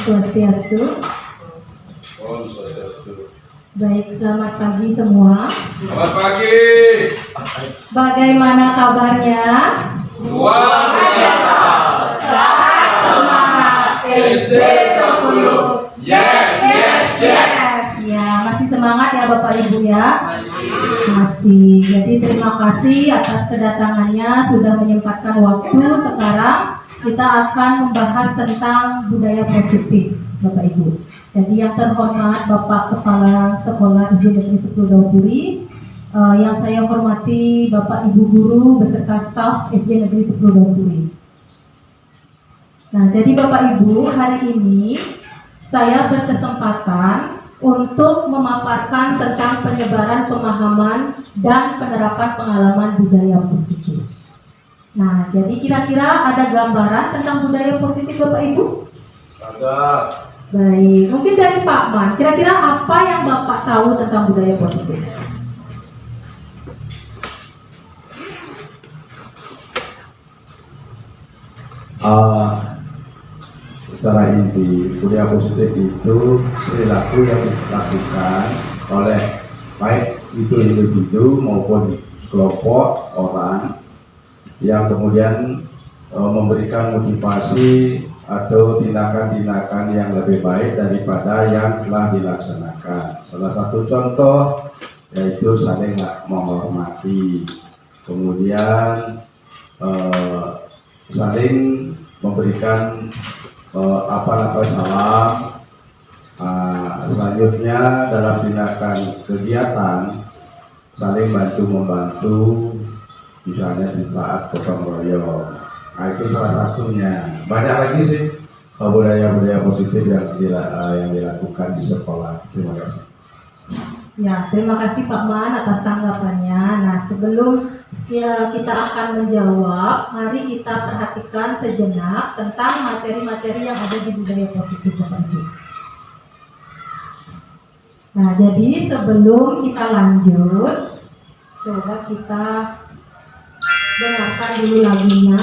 Swastiastu. Om Swastiastu. Baik, selamat pagi semua. Selamat pagi. Bagaimana kabarnya? Luar biasa. Sangat semangat. SD 10. Yes, yes, yes. Ya, masih semangat ya Bapak Ibu ya? Masih. Jadi terima kasih atas kedatangannya, sudah menyempatkan waktu. Sekarang kita akan membahas tentang budaya positif, Bapak Ibu. Jadi yang terhormat Bapak Kepala Sekolah SD Negeri 10 Daupuri, yang saya hormati Bapak Ibu Guru beserta staf SD Negeri 10 Daupuri. Nah, jadi Bapak Ibu, hari ini saya berkesempatan untuk memaparkan tentang penyebaran pemahaman dan penerapan pengalaman budaya positif. Nah, jadi kira-kira ada gambaran tentang budaya positif Bapak Ibu? Ada. Baik, mungkin dari Pak Man, kira-kira apa yang Bapak tahu tentang budaya positif? Secara inti, budaya positif itu perilaku yang dilakukan oleh baik itu individu maupun kelompok orang yang kemudian memberikan motivasi atau tindakan-tindakan yang lebih baik daripada yang telah dilaksanakan. Salah satu contoh yaitu saling menghormati, kemudian saling memberikan salam. Selanjutnya dalam tindakan kegiatan saling bantu-membantu, misalnya di saat gotong royong. Nah, itu salah satunya. Banyak lagi sih budaya-budaya positif yang dilakukan di sekolah. Terima kasih. Ya, terima kasih Pak Man atas tanggapannya. Nah, sebelum kita akan menjawab, mari kita perhatikan sejenak tentang materi-materi yang ada di budaya positif Bapak Ibu. Nah, jadi sebelum kita lanjut, coba kita dengarkan dulu lagunya.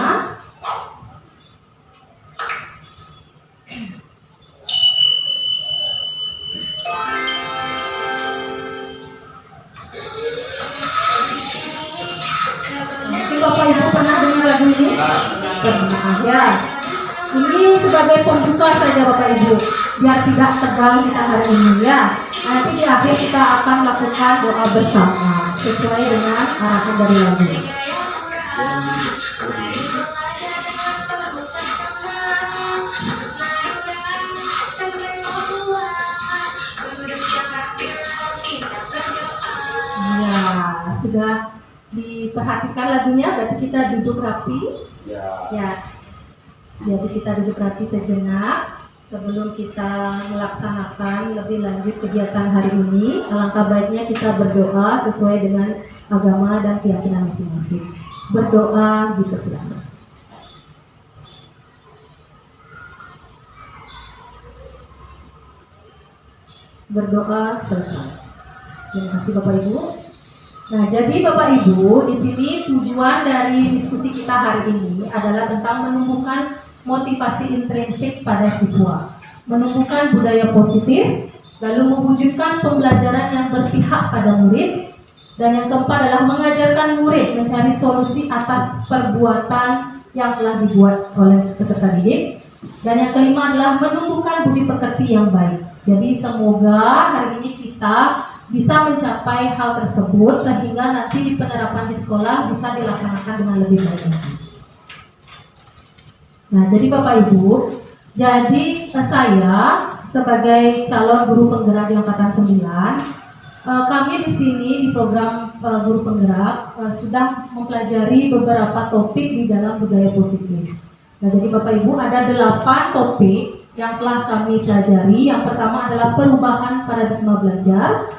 Bapak Ibu pernah dengar lagu ini? Pernah ya. Ini sebagai pembuka saja Bapak Ibu, biar tidak tegang kita hari ini ya. Nanti di akhir kita akan melakukan doa bersama sesuai dengan arahan dari lagu. Ya, sudah diperhatikan lagunya, berarti kita duduk rapi. Ya. Jadi kita duduk rapi sejenak sebelum kita melaksanakan lebih lanjut kegiatan hari ini. Alangkah baiknya kita berdoa sesuai dengan agama dan keyakinan masing-masing. Berdoa dipersilakan. Berdoa selesai. Terima kasih Bapak Ibu. Nah, jadi Bapak Ibu, di sini tujuan dari diskusi kita hari ini adalah tentang menumbuhkan motivasi intrinsik pada siswa, menumbuhkan budaya positif, lalu mewujudkan pembelajaran yang berpihak pada murid, dan yang keempat adalah mengajarkan murid mencari solusi atas perbuatan yang telah dibuat oleh peserta didik, dan yang kelima adalah menumbuhkan budi pekerti yang baik. Jadi semoga hari ini kita bisa mencapai hal tersebut sehingga nanti di penerapan di sekolah bisa dilaksanakan dengan lebih baik lagi. Nah, jadi Bapak Ibu, jadi saya sebagai calon guru penggerak di angkatan 9, kami di sini di program guru penggerak sudah mempelajari beberapa topik di dalam budaya positif. Nah, jadi Bapak Ibu ada 8 topik yang telah kami pelajari. Yang pertama adalah perubahan paradigma belajar,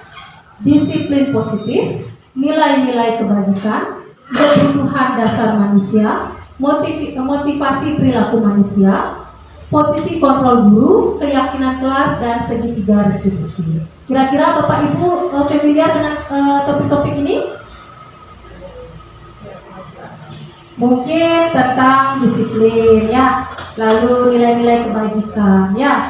disiplin positif, nilai-nilai kebajikan, kebutuhan dasar manusia, motivasi perilaku manusia, posisi kontrol guru, keyakinan kelas, dan segitiga restitusi. Kira-kira Bapak Ibu familiar dengan topik-topik ini? Mungkin tentang disiplin ya, lalu nilai-nilai kebajikan ya,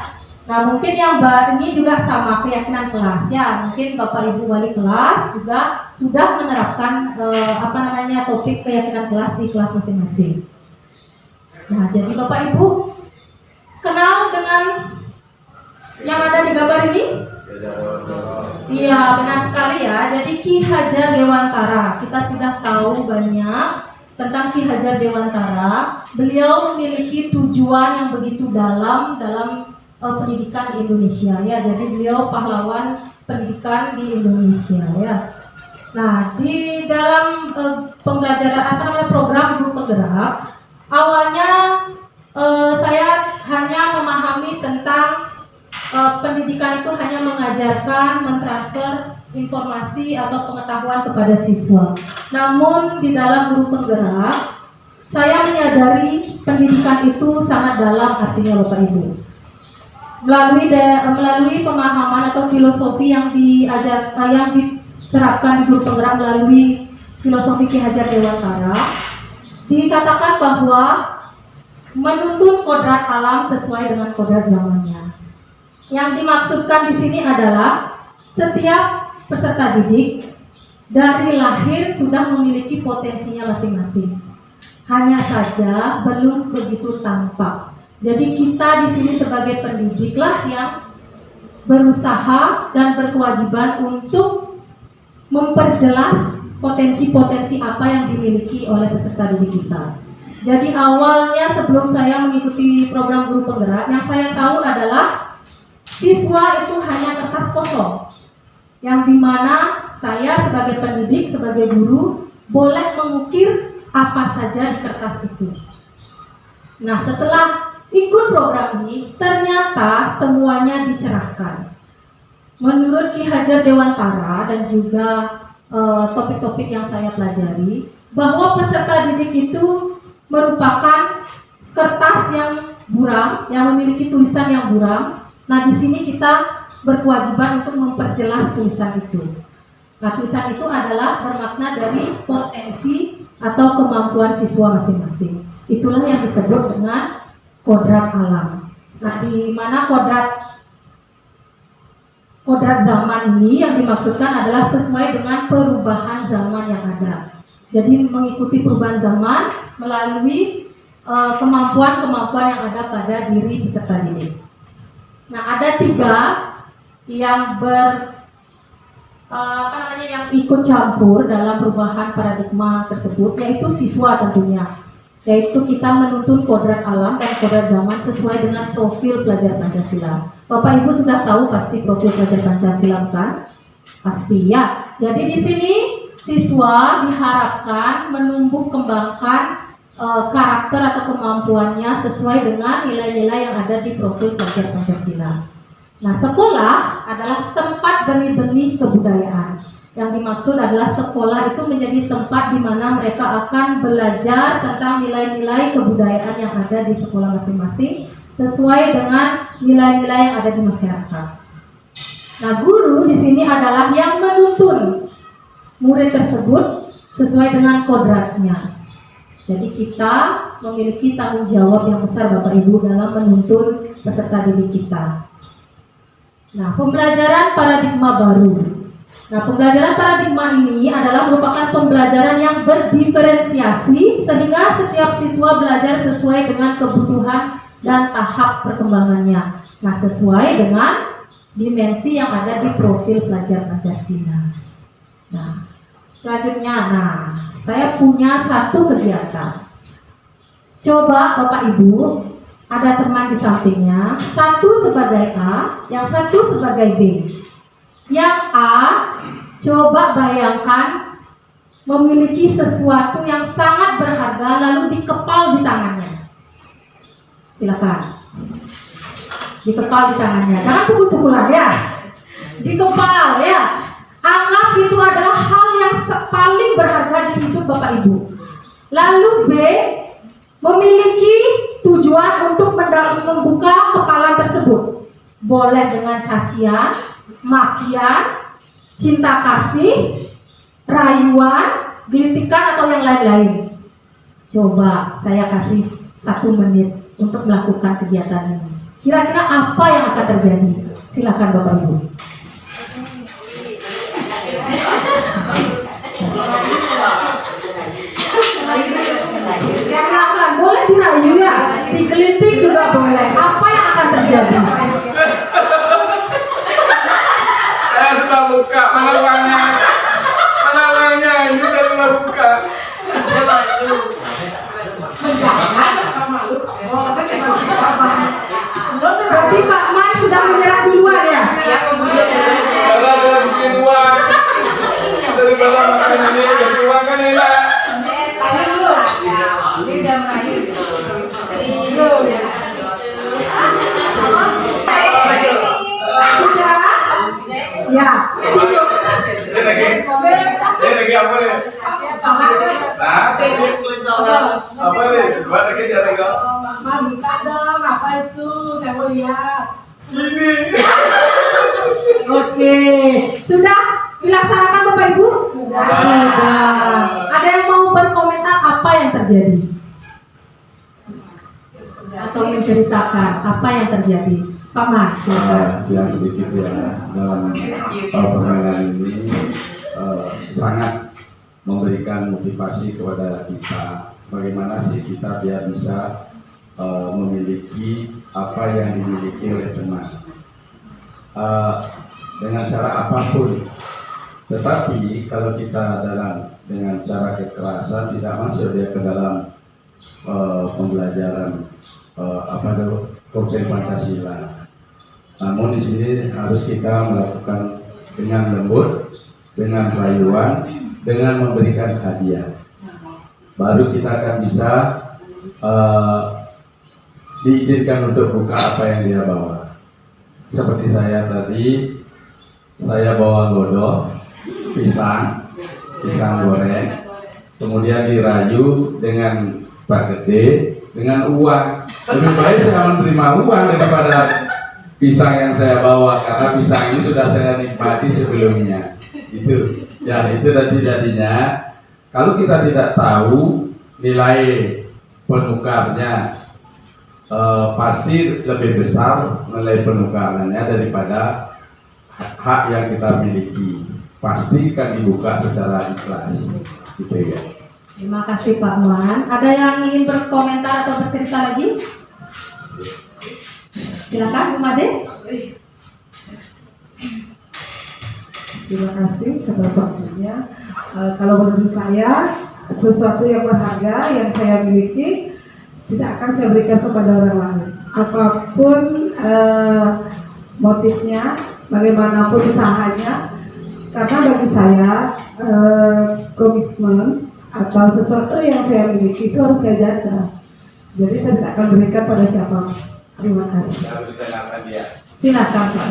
Nah, mungkin yang ini juga sama keyakinan kelas ya. Mungkin Bapak Ibu wali kelas juga sudah menerapkan topik keyakinan kelas di kelas masing-masing. Nah, jadi Bapak Ibu kenal dengan yang ada di gambar ini? Iya, benar sekali ya. Jadi Ki Hajar Dewantara, kita sudah tahu banyak tentang Ki Hajar Dewantara. Beliau memiliki tujuan yang begitu dalam pendidikan di Indonesia ya. Jadi beliau pahlawan pendidikan di Indonesia ya. Nah, di dalam pembelajaran program guru penggerak, awalnya saya hanya memahami tentang pendidikan itu hanya mengajarkan, mentransfer informasi atau pengetahuan kepada siswa. Namun di dalam guru penggerak, saya menyadari pendidikan itu sangat dalam artinya Bapak Ibu. Melalui pemahaman atau filosofi yang diterapkan di guru penggerak melalui filosofi Ki Hajar Dewantara, dikatakan bahwa menuntun kodrat alam sesuai dengan kodrat zamannya. Yang dimaksudkan di sini adalah setiap peserta didik dari lahir sudah memiliki potensinya masing-masing. Hanya saja belum begitu tampak. Jadi kita di sini sebagai pendidiklah yang berusaha dan berkewajiban untuk memperjelas potensi-potensi apa yang dimiliki oleh peserta didik kita. Jadi awalnya sebelum saya mengikuti program guru penggerak, yang saya tahu adalah siswa itu hanya kertas kosong, yang dimana saya sebagai pendidik, sebagai guru boleh mengukir apa saja di kertas itu. Nah, setelah ikut program ini, ternyata semuanya dicerahkan. Menurut Ki Hajar Dewantara dan juga topik-topik yang saya pelajari, bahwa peserta didik itu merupakan kertas yang buram, yang memiliki tulisan yang buram. Nah, di sini kita berkewajiban untuk memperjelas tulisan itu. Nah, tulisan itu adalah bermakna dari potensi atau kemampuan siswa masing-masing. Itulah yang disebut dengan kodrat alam. Nah, di mana kodrat zaman ini yang dimaksudkan adalah sesuai dengan perubahan zaman yang ada. Jadi mengikuti perubahan zaman melalui kemampuan-kemampuan yang ada pada diri peserta didik. Nah, ada 3 yang yang ikut campur dalam perubahan paradigma tersebut, yaitu siswa tentunya. Yaitu kita menuntun kodrat alam dan kodrat zaman sesuai dengan profil pelajar Pancasila. Bapak Ibu sudah tahu pasti profil pelajar Pancasila kan? Pasti ya. Jadi di sini siswa diharapkan menumbuh kembangkan karakter atau kemampuannya sesuai dengan nilai-nilai yang ada di profil pelajar Pancasila. Nah, sekolah adalah tempat benih-benih kebudayaan. Yang dimaksud adalah sekolah itu menjadi tempat di mana mereka akan belajar tentang nilai-nilai kebudayaan yang ada di sekolah masing-masing sesuai dengan nilai-nilai yang ada di masyarakat. Nah, guru di sini adalah yang menuntun murid tersebut sesuai dengan kodratnya. Jadi kita memiliki tanggung jawab yang besar Bapak Ibu dalam menuntun peserta didik kita. Nah, pembelajaran paradigma baru. Nah, pembelajaran paradigma ini adalah merupakan pembelajaran yang berdiferensiasi sehingga setiap siswa belajar sesuai dengan kebutuhan dan tahap perkembangannya. Nah, sesuai dengan dimensi yang ada di profil pelajar Pancasila. Nah, selanjutnya, saya punya satu kegiatan. Coba Bapak Ibu, ada teman di sampingnya, satu sebagai A, yang satu sebagai B. Yang A, coba bayangkan memiliki sesuatu yang sangat berharga lalu dikepal di tangannya. Silakan. Dikepal di tangannya. Jangan pukul-pukulan ya. Dikepal ya. Anggap itu adalah hal yang paling berharga di hidup Bapak Ibu. Lalu B, memiliki tujuan untuk membuka kepalan tersebut. Boleh dengan cacian, makian, cinta kasih, rayuan, gelitikan atau yang lain-lain. Coba saya kasih 1 menit untuk melakukan kegiatan ini. Kira-kira apa yang akan terjadi? Silakan Bapak Ibu. Silakan, boleh dirayu ya, digelitik juga boleh. Apa yang akan terjadi? Saya sudah buka, mana uangnya? Mana uangnya? Ini saya sudah buka. Berarti Pak Man sudah menyerah duluan ya? Kalau saya bikin uang daripada makan ini, jadi uang kan enak. Sudah? Ya. Dia lagi apa nih? Hah? Apa nih? Buat lagi siapa kau? Mama buka dong, apa itu? Saya mau lihat. Ini. Oke. Sudah dilaksanakan Bapak Ibu? Sudah. Ada yang mau berkomentar apa yang terjadi? Atau menceritakan apa yang terjadi? Pak Man, silakan. Yang sedikit ya dalam permainan ini sangat memberikan motivasi kepada kita bagaimana sih kita biar bisa memiliki apa yang dimiliki oleh teman dengan cara apapun. Tetapi kalau kita dengan cara kekerasan tidak masuk dia ke dalam pembelajaran program Pancasila. Namun di sini harus kita melakukan dengan lembut, dengan rayuan, dengan memberikan hadiah. Baru kita akan bisa diizinkan untuk buka apa yang dia bawa. Seperti saya tadi, saya bawa godok, pisang goreng, kemudian dirayu dengan Pak Gede, dengan uang. Lebih baik saya menerima uang daripada pisang yang saya bawa, karena pisang ini sudah saya nikmati sebelumnya. Itu tadi jadinya. Kalau kita tidak tahu nilai penukarnya, pasti lebih besar nilai penukarannya daripada hak yang kita miliki. Pasti akan dibuka secara ikhlas, gitu ya. Terima kasih Pak Man. Ada yang ingin berkomentar atau bercerita lagi? Silakan Bu Made. Terima kasih atas waktunya. Kalau menurut saya, sesuatu yang berharga yang saya miliki tidak akan saya berikan kepada orang lain. Apapun motifnya, bagaimanapun usahanya, karena bagi saya komitmen atau sesuatu yang saya miliki itu harus saya jaga. Jadi saya tidak akan berikan pada siapa. Terima kasih. Harus ditanyakan dia. Silakan Pak.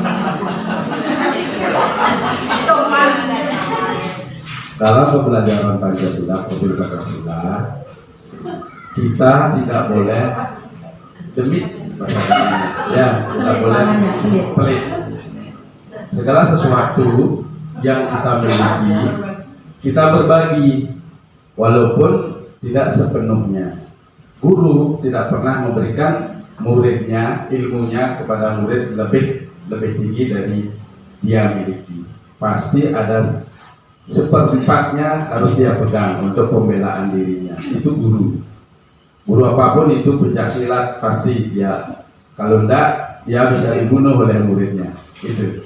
Dalam pembelajaran Pancasila, profil Pancasila, kita tidak boleh demit, ya, tidak boleh pelit. Segala sesuatu yang kita miliki, kita berbagi, walaupun tidak sepenuhnya. Guru tidak pernah memberikan muridnya, ilmunya kepada murid lebih tinggi dari dia miliki. Pasti ada seperempatnya harus dia pegang untuk pembelaan dirinya. Itu guru apapun itu pencaksilat pasti dia, kalau enggak dia bisa dibunuh oleh muridnya. Itu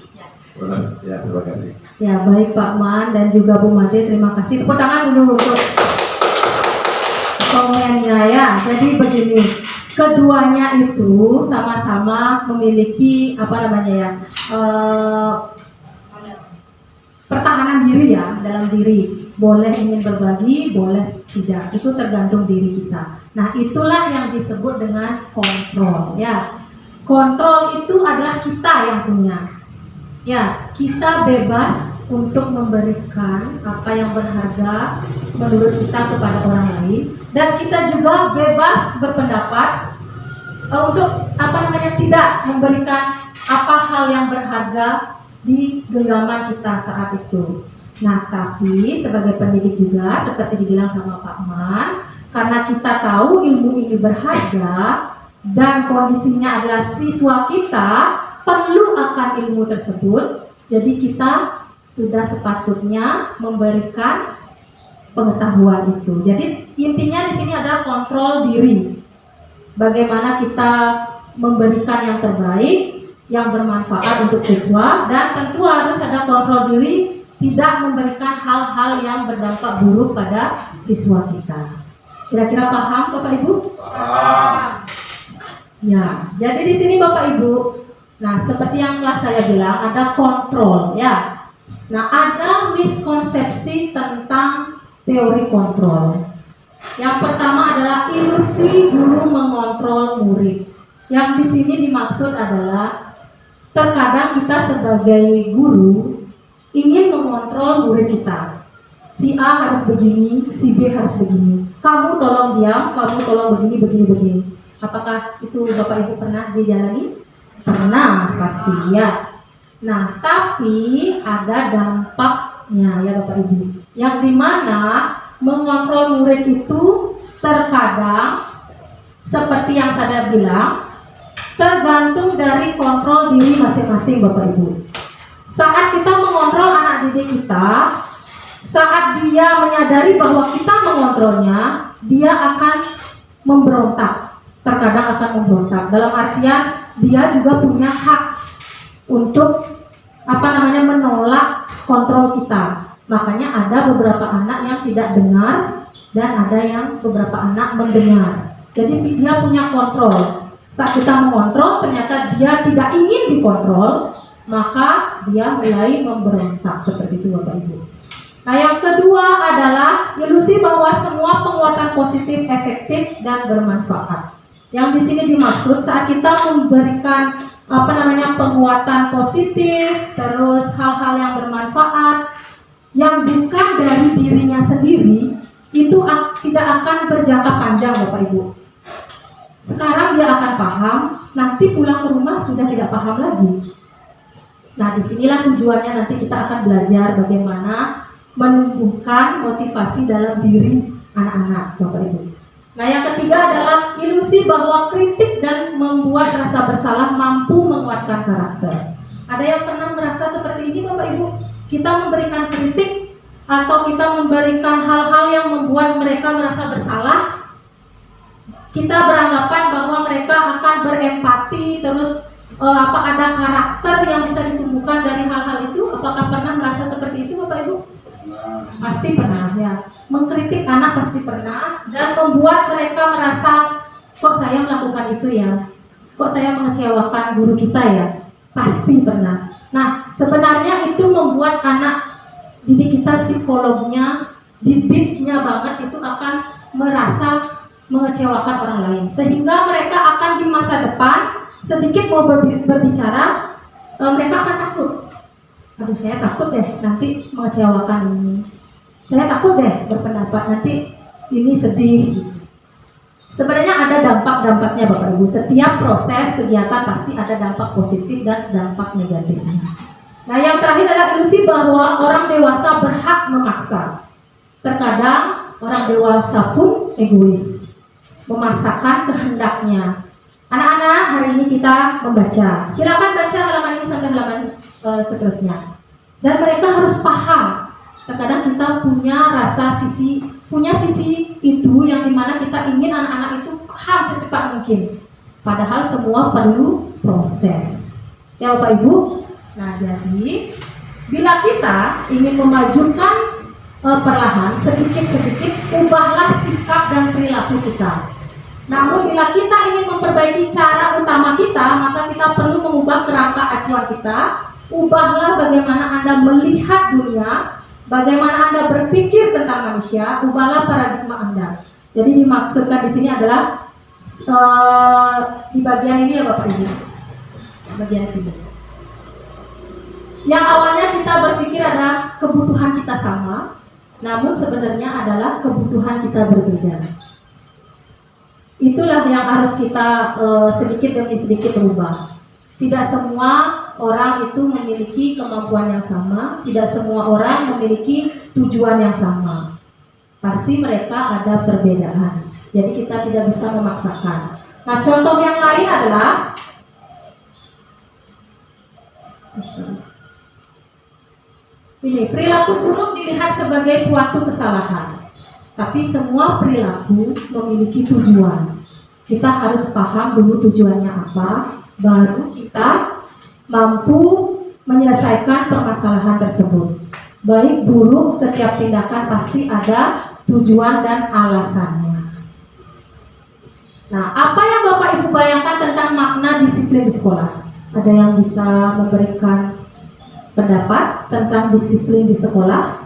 ya, terima kasih. Ya baik Pak Man dan juga Bu Made, terima kasih. Tepuk tangan dulu untuk komennya ya. Jadi begini, keduanya itu sama-sama memiliki pertahanan diri ya, dalam diri. Boleh ingin berbagi, boleh tidak. Itu tergantung diri kita. Nah, itulah yang disebut dengan kontrol ya. Kontrol itu adalah kita yang punya. Ya, kita bebas untuk memberikan apa yang berharga menurut kita kepada orang lain, dan kita juga bebas berpendapat untuk tidak memberikan apa hal yang berharga di genggaman kita saat itu. Nah, tapi sebagai pendidik juga seperti dibilang sama Pak Man, karena kita tahu ilmu ini berharga, dan kondisinya adalah siswa kita perlu akan ilmu tersebut, jadi kita sudah sepatutnya memberikan pengetahuan itu. Jadi intinya di sini adalah kontrol diri. Bagaimana kita memberikan yang terbaik, yang bermanfaat untuk siswa, dan tentu harus ada kontrol diri tidak memberikan hal-hal yang berdampak buruk pada siswa kita. Kira-kira paham Bapak Ibu? Paham. Ya, jadi di sini Bapak Ibu, nah seperti yang telah saya bilang ada kontrol ya. Nah ada miskonsepsi tentang teori kontrol. Yang pertama adalah ilusi guru mengontrol murid. Yang di sini dimaksud adalah terkadang kita sebagai guru ingin mengontrol murid kita. Si A harus begini, si B harus begini. Kamu tolong diam, kamu tolong begini. Apakah itu Bapak Ibu pernah dijalani? Pernah, pasti ya. Nah, tapi ada dampaknya ya Bapak Ibu. Yang dimana mengontrol murid itu terkadang seperti yang saya bilang, tergantung dari kontrol diri masing-masing Bapak Ibu. Saat kita mengontrol anak didik kita, saat dia menyadari bahwa kita mengontrolnya, dia akan memberontak. Terkadang akan memberontak. Dalam artian dia juga punya hak untuk menolak kontrol kita. Makanya ada beberapa anak yang tidak dengar dan ada yang beberapa anak mendengar. Jadi dia punya kontrol. Saat kita mengontrol ternyata dia tidak ingin dikontrol, maka dia mulai memberontak seperti itu Bapak Ibu. Nah yang kedua adalah ilusi bahwa semua penguatan positif efektif dan bermanfaat. Yang di sini dimaksud saat kita memberikan penguatan positif, terus hal-hal yang bermanfaat yang bukan dari dirinya sendiri, itu tidak akan berjangka panjang Bapak Ibu. Sekarang dia akan paham, nanti pulang ke rumah sudah tidak paham lagi. Nah disinilah tujuannya, nanti kita akan belajar bagaimana menumbuhkan motivasi dalam diri anak-anak Bapak Ibu. Nah yang ketiga adalah ilusi bahwa kritik dan membuat rasa bersalah mampu menguatkan karakter. Ada yang pernah merasa seperti ini Bapak Ibu? Kita memberikan kritik atau kita memberikan hal-hal yang membuat mereka merasa bersalah, kita beranggapan bahwa mereka akan berempati, terus ada karakter yang bisa ditumbuhkan dari hal-hal itu. Apakah pernah merasa seperti itu Bapak Ibu? Pasti pernah ya. Mengkritik anak pasti pernah, dan membuat mereka merasa kok saya melakukan itu ya, kok saya mengecewakan guru kita ya. Pasti pernah. Nah sebenarnya itu membuat anak didik kita psikolognya, didiknya banget itu akan merasa mengecewakan orang lain, sehingga mereka akan di masa depan sedikit mau berbicara, mereka akan takut. Aduh saya takut deh nanti mengecewakan ini, saya takut deh berpendapat nanti ini sedih. Sebenarnya ada dampak-dampaknya Bapak Ibu. Setiap proses kegiatan pasti ada dampak positif dan dampak negatifnya. Nah yang terakhir adalah ilusi bahwa orang dewasa berhak memaksa. Terkadang orang dewasa pun egois, memaksakan kehendaknya. Anak-anak, hari ini kita membaca. Silakan baca halaman ini sampai halaman seterusnya. Dan mereka harus paham. Terkadang kita punya sisi itu yang dimana kita ingin anak-anak itu paham secepat mungkin. Padahal semua perlu proses. Ya Bapak Ibu. Nah jadi bila kita ingin memajukan perlahan sedikit-sedikit, ubahlah sikap dan perilaku kita. Namun bila kita ingin memperbaiki cara utama kita, maka kita perlu mengubah kerangka acuan kita. Ubahlah bagaimana Anda melihat dunia, bagaimana Anda berpikir tentang manusia, ubahlah paradigma Anda. Jadi dimaksudkan di sini adalah di bagian ini ya Bapak Ibu, bagian sini. Yang awalnya kita berpikir ada kebutuhan kita sama, namun sebenarnya adalah kebutuhan kita berbeda. Itulah yang harus kita sedikit demi sedikit berubah. Tidak semua orang itu memiliki kemampuan yang sama, tidak semua orang memiliki tujuan yang sama. Pasti mereka ada perbedaan. Jadi kita tidak bisa memaksakan. Nah, contoh yang lain adalah ini, perilaku buruk dilihat sebagai suatu kesalahan, tapi semua perilaku memiliki tujuan. Kita harus paham dulu tujuannya apa, baru kita mampu menyelesaikan permasalahan tersebut. Baik buruk, setiap tindakan pasti ada tujuan dan alasannya. Nah, apa yang Bapak Ibu bayangkan tentang makna disiplin di sekolah? Ada yang bisa memberikan pendapat tentang disiplin di sekolah?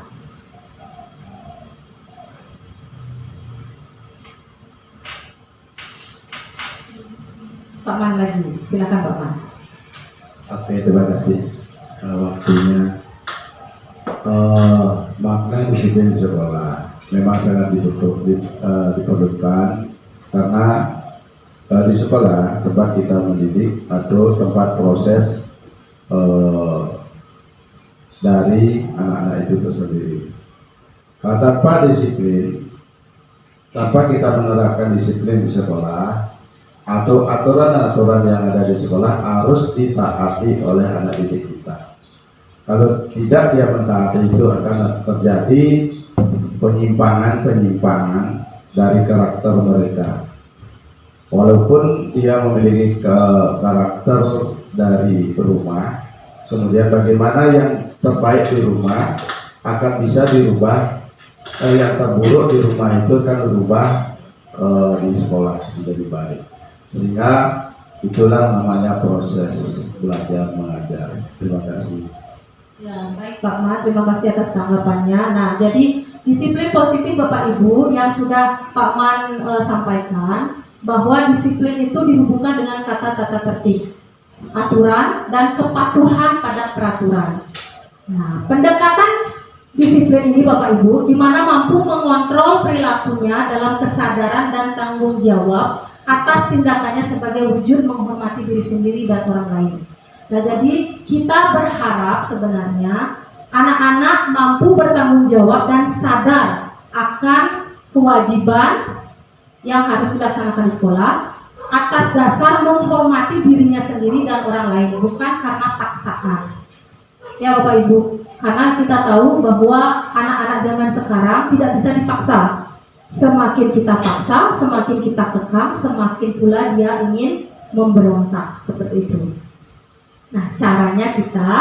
Pak Man lagi, silakan Pak Man. Oke, terima kasih waktunya. Makna disiplin di sekolah memang sangat diperlukan karena di sekolah tempat kita mendidik atau tempat proses dari anak-anak itu tersendiri. Kalau tanpa disiplin, tanpa kita menerapkan disiplin di sekolah atau aturan-aturan yang ada di sekolah harus ditaati oleh anak didik kita. Kalau tidak dia mentaati, itu akan terjadi penyimpangan dari karakter mereka. Walaupun dia memiliki karakter dari rumah, kemudian bagaimana yang terbaik di rumah akan bisa dirubah, yang terburuk di rumah itu akan berubah di sekolah menjadi baik. Sehingga itulah namanya proses belajar mengajar. Terima kasih. Ya, baik Pak Man, terima kasih atas tanggapannya. Nah, jadi disiplin positif Bapak Ibu yang sudah Pak Man sampaikan, bahwa disiplin itu dihubungkan dengan kata-kata tertib, aturan, dan kepatuhan pada peraturan. Nah, pendekatan disiplin ini Bapak Ibu, di mana mampu mengontrol perilakunya dalam kesadaran dan tanggung jawab atas tindakannya sebagai wujud menghormati diri sendiri dan orang lain. Nah, jadi kita berharap sebenarnya anak-anak mampu bertanggung jawab dan sadar akan kewajiban yang harus dilaksanakan di sekolah atas dasar menghormati dirinya sendiri dan orang lain, bukan karena paksaan. Ya Bapak Ibu, karena kita tahu bahwa anak-anak zaman sekarang tidak bisa dipaksa. Semakin kita paksa, semakin kita kekang, semakin pula dia ingin memberontak, seperti itu. Nah, caranya kita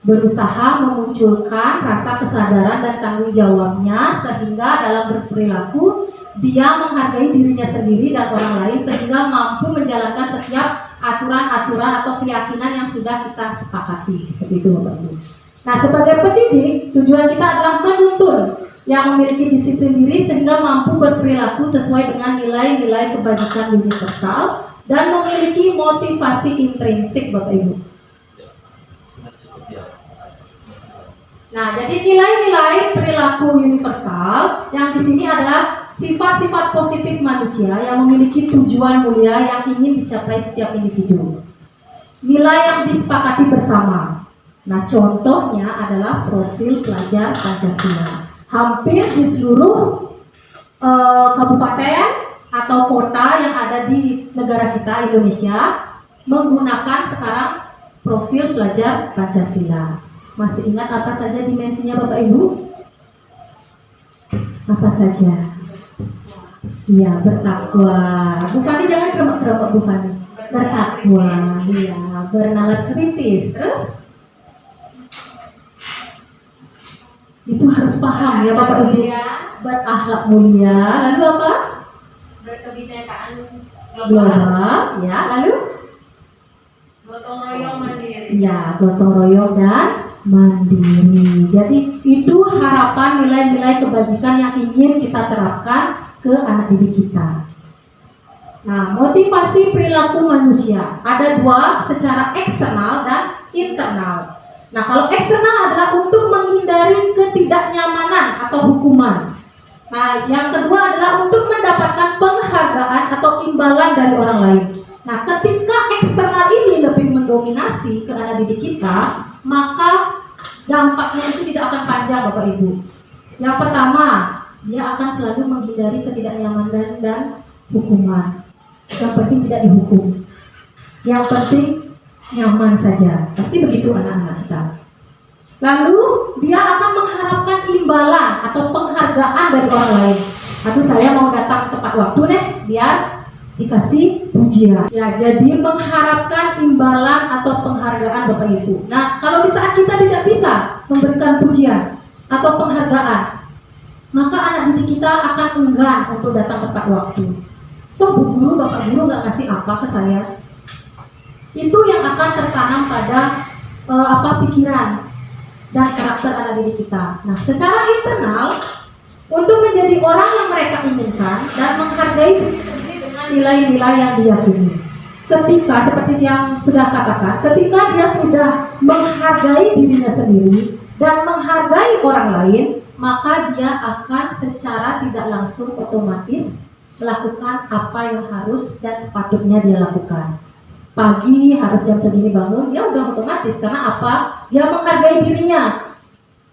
berusaha memunculkan rasa kesadaran dan tanggung jawabnya, sehingga dalam berperilaku dia menghargai dirinya sendiri dan orang lain, sehingga mampu menjalankan setiap aturan-aturan atau keyakinan yang sudah kita sepakati, seperti itu Bapak Ibu. Nah, sebagai pendidik, tujuan kita adalah menuntun yang memiliki disiplin diri sehingga mampu berperilaku sesuai dengan nilai-nilai kebajikan universal dan memiliki motivasi intrinsik Bapak Ibu. Nah, jadi nilai-nilai perilaku universal yang di sini adalah sifat-sifat positif manusia yang memiliki tujuan mulia yang ingin dicapai setiap individu. Nilai yang disepakati bersama. Nah, contohnya adalah profil pelajar Pancasila. Hampir di seluruh kabupaten atau kota yang ada di negara kita Indonesia menggunakan sekarang profil pelajar Pancasila. Masih ingat apa saja dimensinya Bapak Ibu? Apa saja? Iya, bertakwa. Bu Fani jangan keremak-keremak Bu Fani. Bertakwa, iya, bernalar kritis. Terus itu harus paham ya Bapak Ibu. Berakhlak mulia. Lalu apa? Berkebinekaan Global. Ya, lalu? gotong royong mandiri. Ya, gotong royong dan mandiri. Jadi itu harapan nilai-nilai kebajikan yang ingin kita terapkan ke anak didik kita. Nah, motivasi perilaku manusia ada dua, secara eksternal dan internal. Nah, kalau eksternal adalah untuk menghindari ketidaknyamanan atau hukuman. Nah, yang kedua adalah untuk mendapatkan penghargaan atau imbalan dari orang lain. Nah, ketika eksternal ini lebih mendominasi ke anak didik kita, maka dampaknya itu tidak akan panjang Bapak Ibu. Yang pertama, dia akan selalu menghindari ketidaknyamanan dan hukuman. Yang penting tidak dihukum. Yang penting nyaman saja. Pasti begitu anak-anak kita. Lalu dia akan mengharapkan imbalan atau penghargaan dari orang lain. Atau saya mau datang tepat waktu deh, biar dikasih pujian. Ya, jadi mengharapkan imbalan atau penghargaan Bapak Ibu. Nah, kalau di saat kita tidak bisa memberikan pujian atau penghargaan, maka anak didik kita akan enggan untuk datang tepat waktu. Toh Bu Guru, Bapak Guru nggak ngasih apa ke saya. Itu yang akan tertanam pada pikiran dan karakter anak didik kita. Nah, secara internal, untuk menjadi orang yang mereka inginkan dan menghargai diri sendiri dengan nilai-nilai yang diyakini. Ketika, seperti yang sudah katakan, ketika dia sudah menghargai dirinya sendiri dan menghargai orang lain, maka dia akan secara tidak langsung otomatis melakukan apa yang harus dan sepatutnya dia lakukan. Pagi harus jam segini bangun, dia udah otomatis. Karena apa? Dia menghargai dirinya.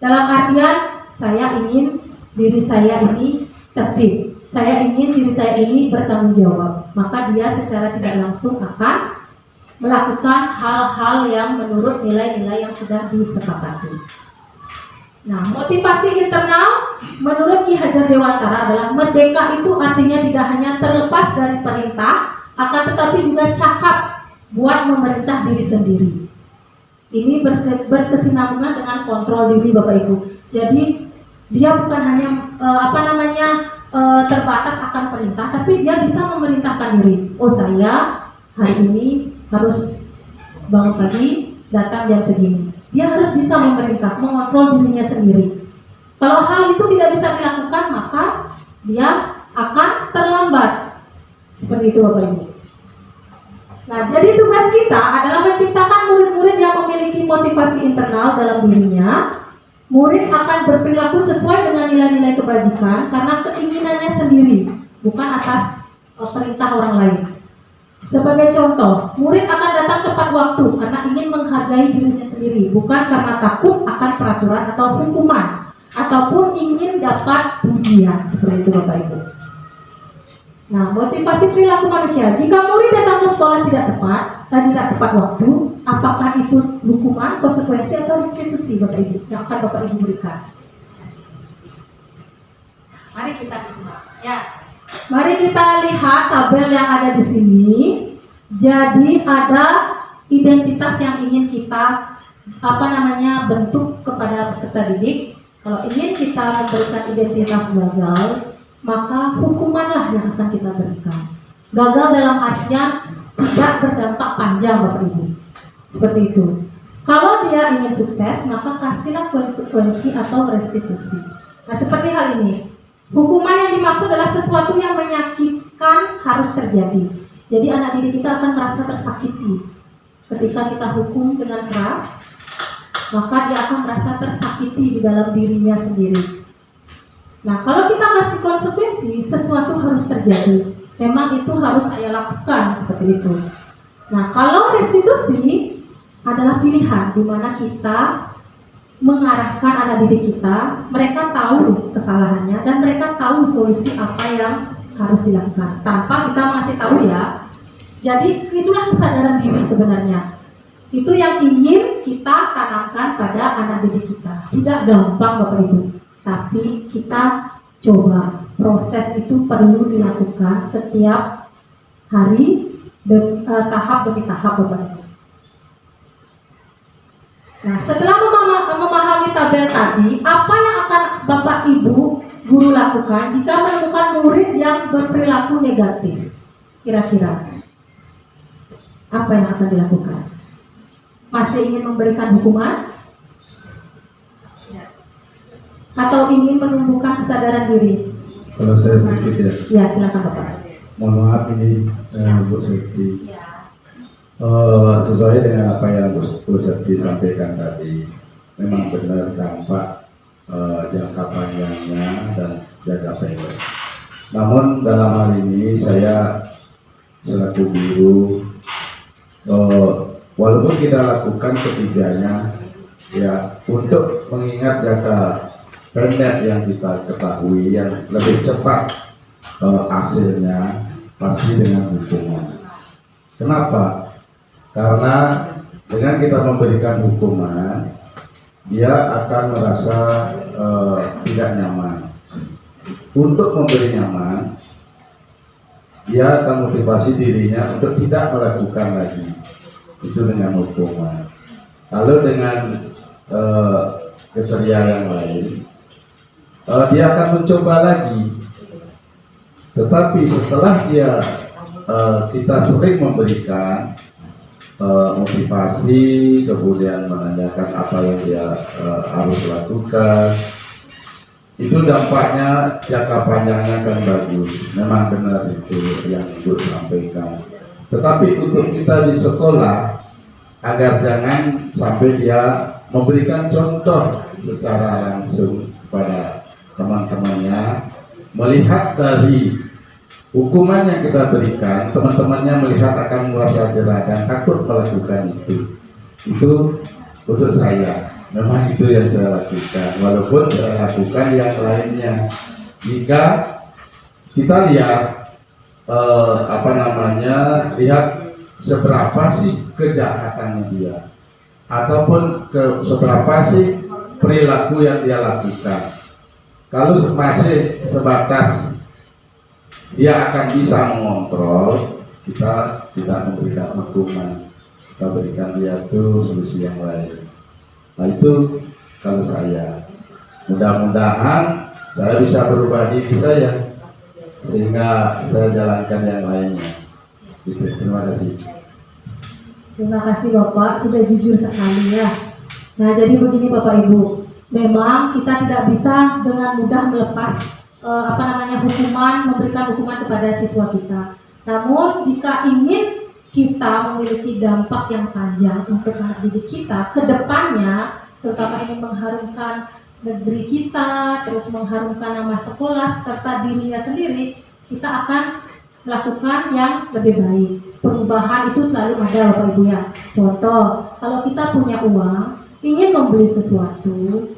Dalam artian, saya ingin diri saya ini tertib. Saya ingin diri saya ini bertanggung jawab. Maka dia secara tidak langsung akan melakukan hal-hal yang menurut nilai-nilai yang sudah disepakati. Nah, motivasi internal menurut Ki Hajar Dewantara adalah merdeka itu artinya tidak hanya terlepas dari perintah, akan tetapi juga cakap buat memerintah diri sendiri. Ini berkesinambungan dengan kontrol diri Bapak Ibu. Jadi dia bukan hanya terbatas akan perintah, tapi dia bisa memerintahkan diri. Oh, saya hari ini harus bangun pagi, datang jam segini. Dia harus bisa memerintah, mengontrol dirinya sendiri. Kalau hal itu tidak bisa dilakukan, maka dia akan terlambat. Seperti itu Bapak Ibu. Nah, jadi tugas kita adalah menciptakan murid-murid yang memiliki motivasi internal dalam dirinya. Murid akan berperilaku sesuai dengan nilai-nilai kebajikan karena keinginannya sendiri, bukan atas perintah orang lain. Sebagai contoh, murid akan datang tepat waktu karena ingin menghargai dirinya sendiri, bukan karena takut akan peraturan atau hukuman, ataupun ingin dapat pujian. Seperti itu Bapak Ibu. Nah, motivasi perilaku manusia. Jika murid datang ke sekolah tidak tepat waktu, apakah itu hukuman, konsekuensi, atau restitusi Bapak Ibu yang akan Bapak Ibu berikan? Mari kita simak. Ya. Mari kita lihat tabel yang ada di sini. Jadi ada identitas yang ingin kita bentuk kepada peserta didik. Kalau ingin kita memberikan identitas gagal, maka hukumanlah yang akan kita berikan. Gagal dalam artian tidak berdampak panjang Bapak Ibu. Seperti itu. Kalau dia ingin sukses, maka kasihlah konsekuensi atau restitusi. Nah, seperti hal ini. Hukuman yang dimaksud adalah sesuatu yang menyakitkan harus terjadi. Jadi anak didik kita akan merasa tersakiti. Ketika kita hukum dengan keras, maka dia akan merasa tersakiti di dalam dirinya sendiri. Nah, kalau kita kasih konsekuensi, sesuatu harus terjadi. Memang itu harus saya lakukan, seperti itu. Nah, kalau restitusi adalah pilihan di mana kita mengarahkan anak didik kita, mereka tahu kesalahannya dan mereka tahu solusi apa yang harus dilakukan tanpa kita mengasih tahu ya. Jadi itulah kesadaran diri sebenarnya. Itu yang ingin kita tanamkan pada anak didik kita. Tidak gampang Bapak Ibu, tapi kita coba. Proses itu perlu dilakukan setiap hari, tahap demi tahap Bapak Ibu. Nah, setelah memahami tabel tadi, apa yang akan Bapak Ibu guru lakukan jika menemukan murid yang berperilaku negatif? Kira-kira apa yang akan dilakukan? Masih ingin memberikan hukuman? Atau ingin menumbuhkan kesadaran diri? Kalau saya sedikit ya. Ya, silakan Bapak. Mohon maaf ini Bu Septi. Sesuai dengan apa yang Bu Septi sampaikan tadi, memang benar dampak jangka panjangnya dan jangka pendek. Namun dalam hal ini saya selaku guru, walaupun kita lakukan ketiganya, ya untuk mengingat jangka pendek yang kita ketahui yang lebih cepat hasilnya, pasti dengan hukuman. Kenapa? Karena dengan kita memberikan hukuman, dia akan merasa tidak nyaman. Untuk memberi nyaman, dia akan motivasi dirinya untuk tidak melakukan lagi. Itu dengan hukuman. Lalu dengan kriteria yang lain, dia akan mencoba lagi. Tetapi setelah dia kita sering memberikan motivasi, kemudian menanyakan apa yang dia harus lakukan, itu dampaknya jangka panjangnya akan bagus. Memang benar itu yang Ibu sampaikan. Tetapi untuk kita di sekolah, agar jangan sampai dia memberikan contoh secara langsung kepada teman-temannya, melihat dari hukuman yang kita berikan, teman-temannya melihat akan merasa jerah dan takut melakukan itu. Itu untuk saya. Memang itu yang saya lakukan, walaupun saya lakukan yang lainnya. Jika kita lihat lihat seberapa sih kejahatannya dia, ataupun seberapa sih perilaku yang dia lakukan. Kalau masih sebatas dia akan bisa mengontrol, kita tidak memberikan hukuman, kita berikan dia tuh solusi yang lain. Nah itu kalau saya, mudah-mudahan saya bisa berubah diri saya sehingga saya jalankan yang lainnya. Gitu. Terima kasih. Terima kasih Bapak, sudah jujur sekali ya. Nah jadi begini Bapak Ibu, memang kita tidak bisa dengan mudah melepas hukuman, memberikan hukuman kepada siswa kita. Namun jika ingin kita memiliki dampak yang panjang untuk anak didik kita ke depannya, terutama ini mengharumkan negeri kita, terus mengharumkan nama sekolah serta dirinya sendiri, kita akan melakukan yang lebih baik. Perubahan itu selalu ada Bapak Ibu ya. Contoh, kalau kita punya uang, ingin membeli sesuatu,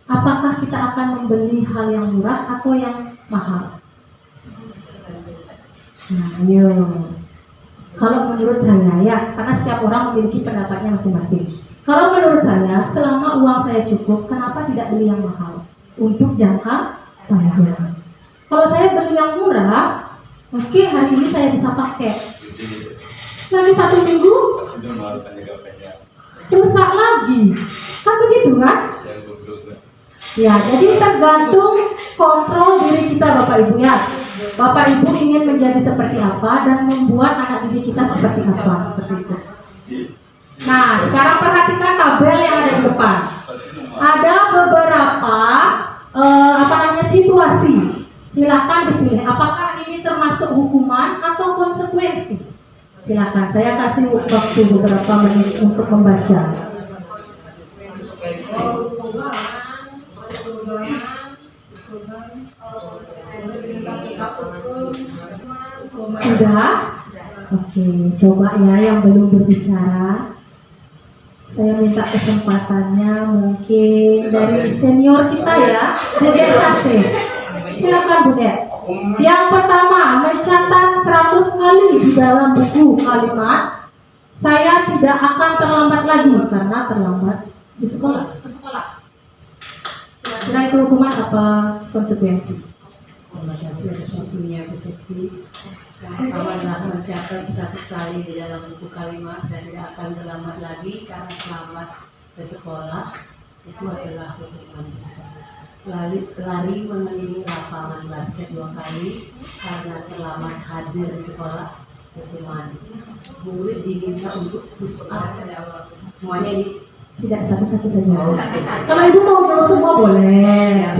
apakah kita akan membeli hal yang murah atau yang mahal? Nah, ayo. Kalau menurut saya ya, karena setiap orang memiliki pendapatnya masing-masing. Kalau menurut saya, selama uang saya cukup, kenapa tidak beli yang mahal untuk jangka panjang? Kalau saya beli yang murah, oke, hari ini saya bisa pakai. Lagi 1 minggu, rusak lagi. Kan begitu kan? Ya, jadi tergantung kontrol diri kita Bapak Ibu ya. Bapak Ibu ingin menjadi seperti apa dan membuat anak didik kita seperti apa, seperti itu. Nah, sekarang perhatikan tabel yang ada di depan. Ada beberapa situasi. Silakan dipilih apakah ini termasuk hukuman atau konsekuensi. Silakan, saya kasih waktu beberapa menit untuk membaca. Sudah? Oke, coba ya yang belum berbicara. Saya minta kesempatannya mungkin dari senior kita ya, Bude Sase. Silakan Bude. Yang pertama, mencatat 100 kali di dalam buku kalimat saya tidak akan terlambat lagi karena terlambat di sekolah. Kira-kira itu hukuman apa konsekuensi? Terima kasih atas waktunya Bu Siti. Yang pertama adalah mencatat 100 kali di dalam buku kalimat saya tidak akan terlambat lagi karena selamat ke sekolah. Itu adalah hukuman besar. Lari mengelilingi lapangan basket 2 kali karena terlambat hadir di sekolah, hukuman. Murid diminta untuk push up. Semuanya ini Tidak, satu-satu saja. Kalau Ibu mau jawab semua boleh.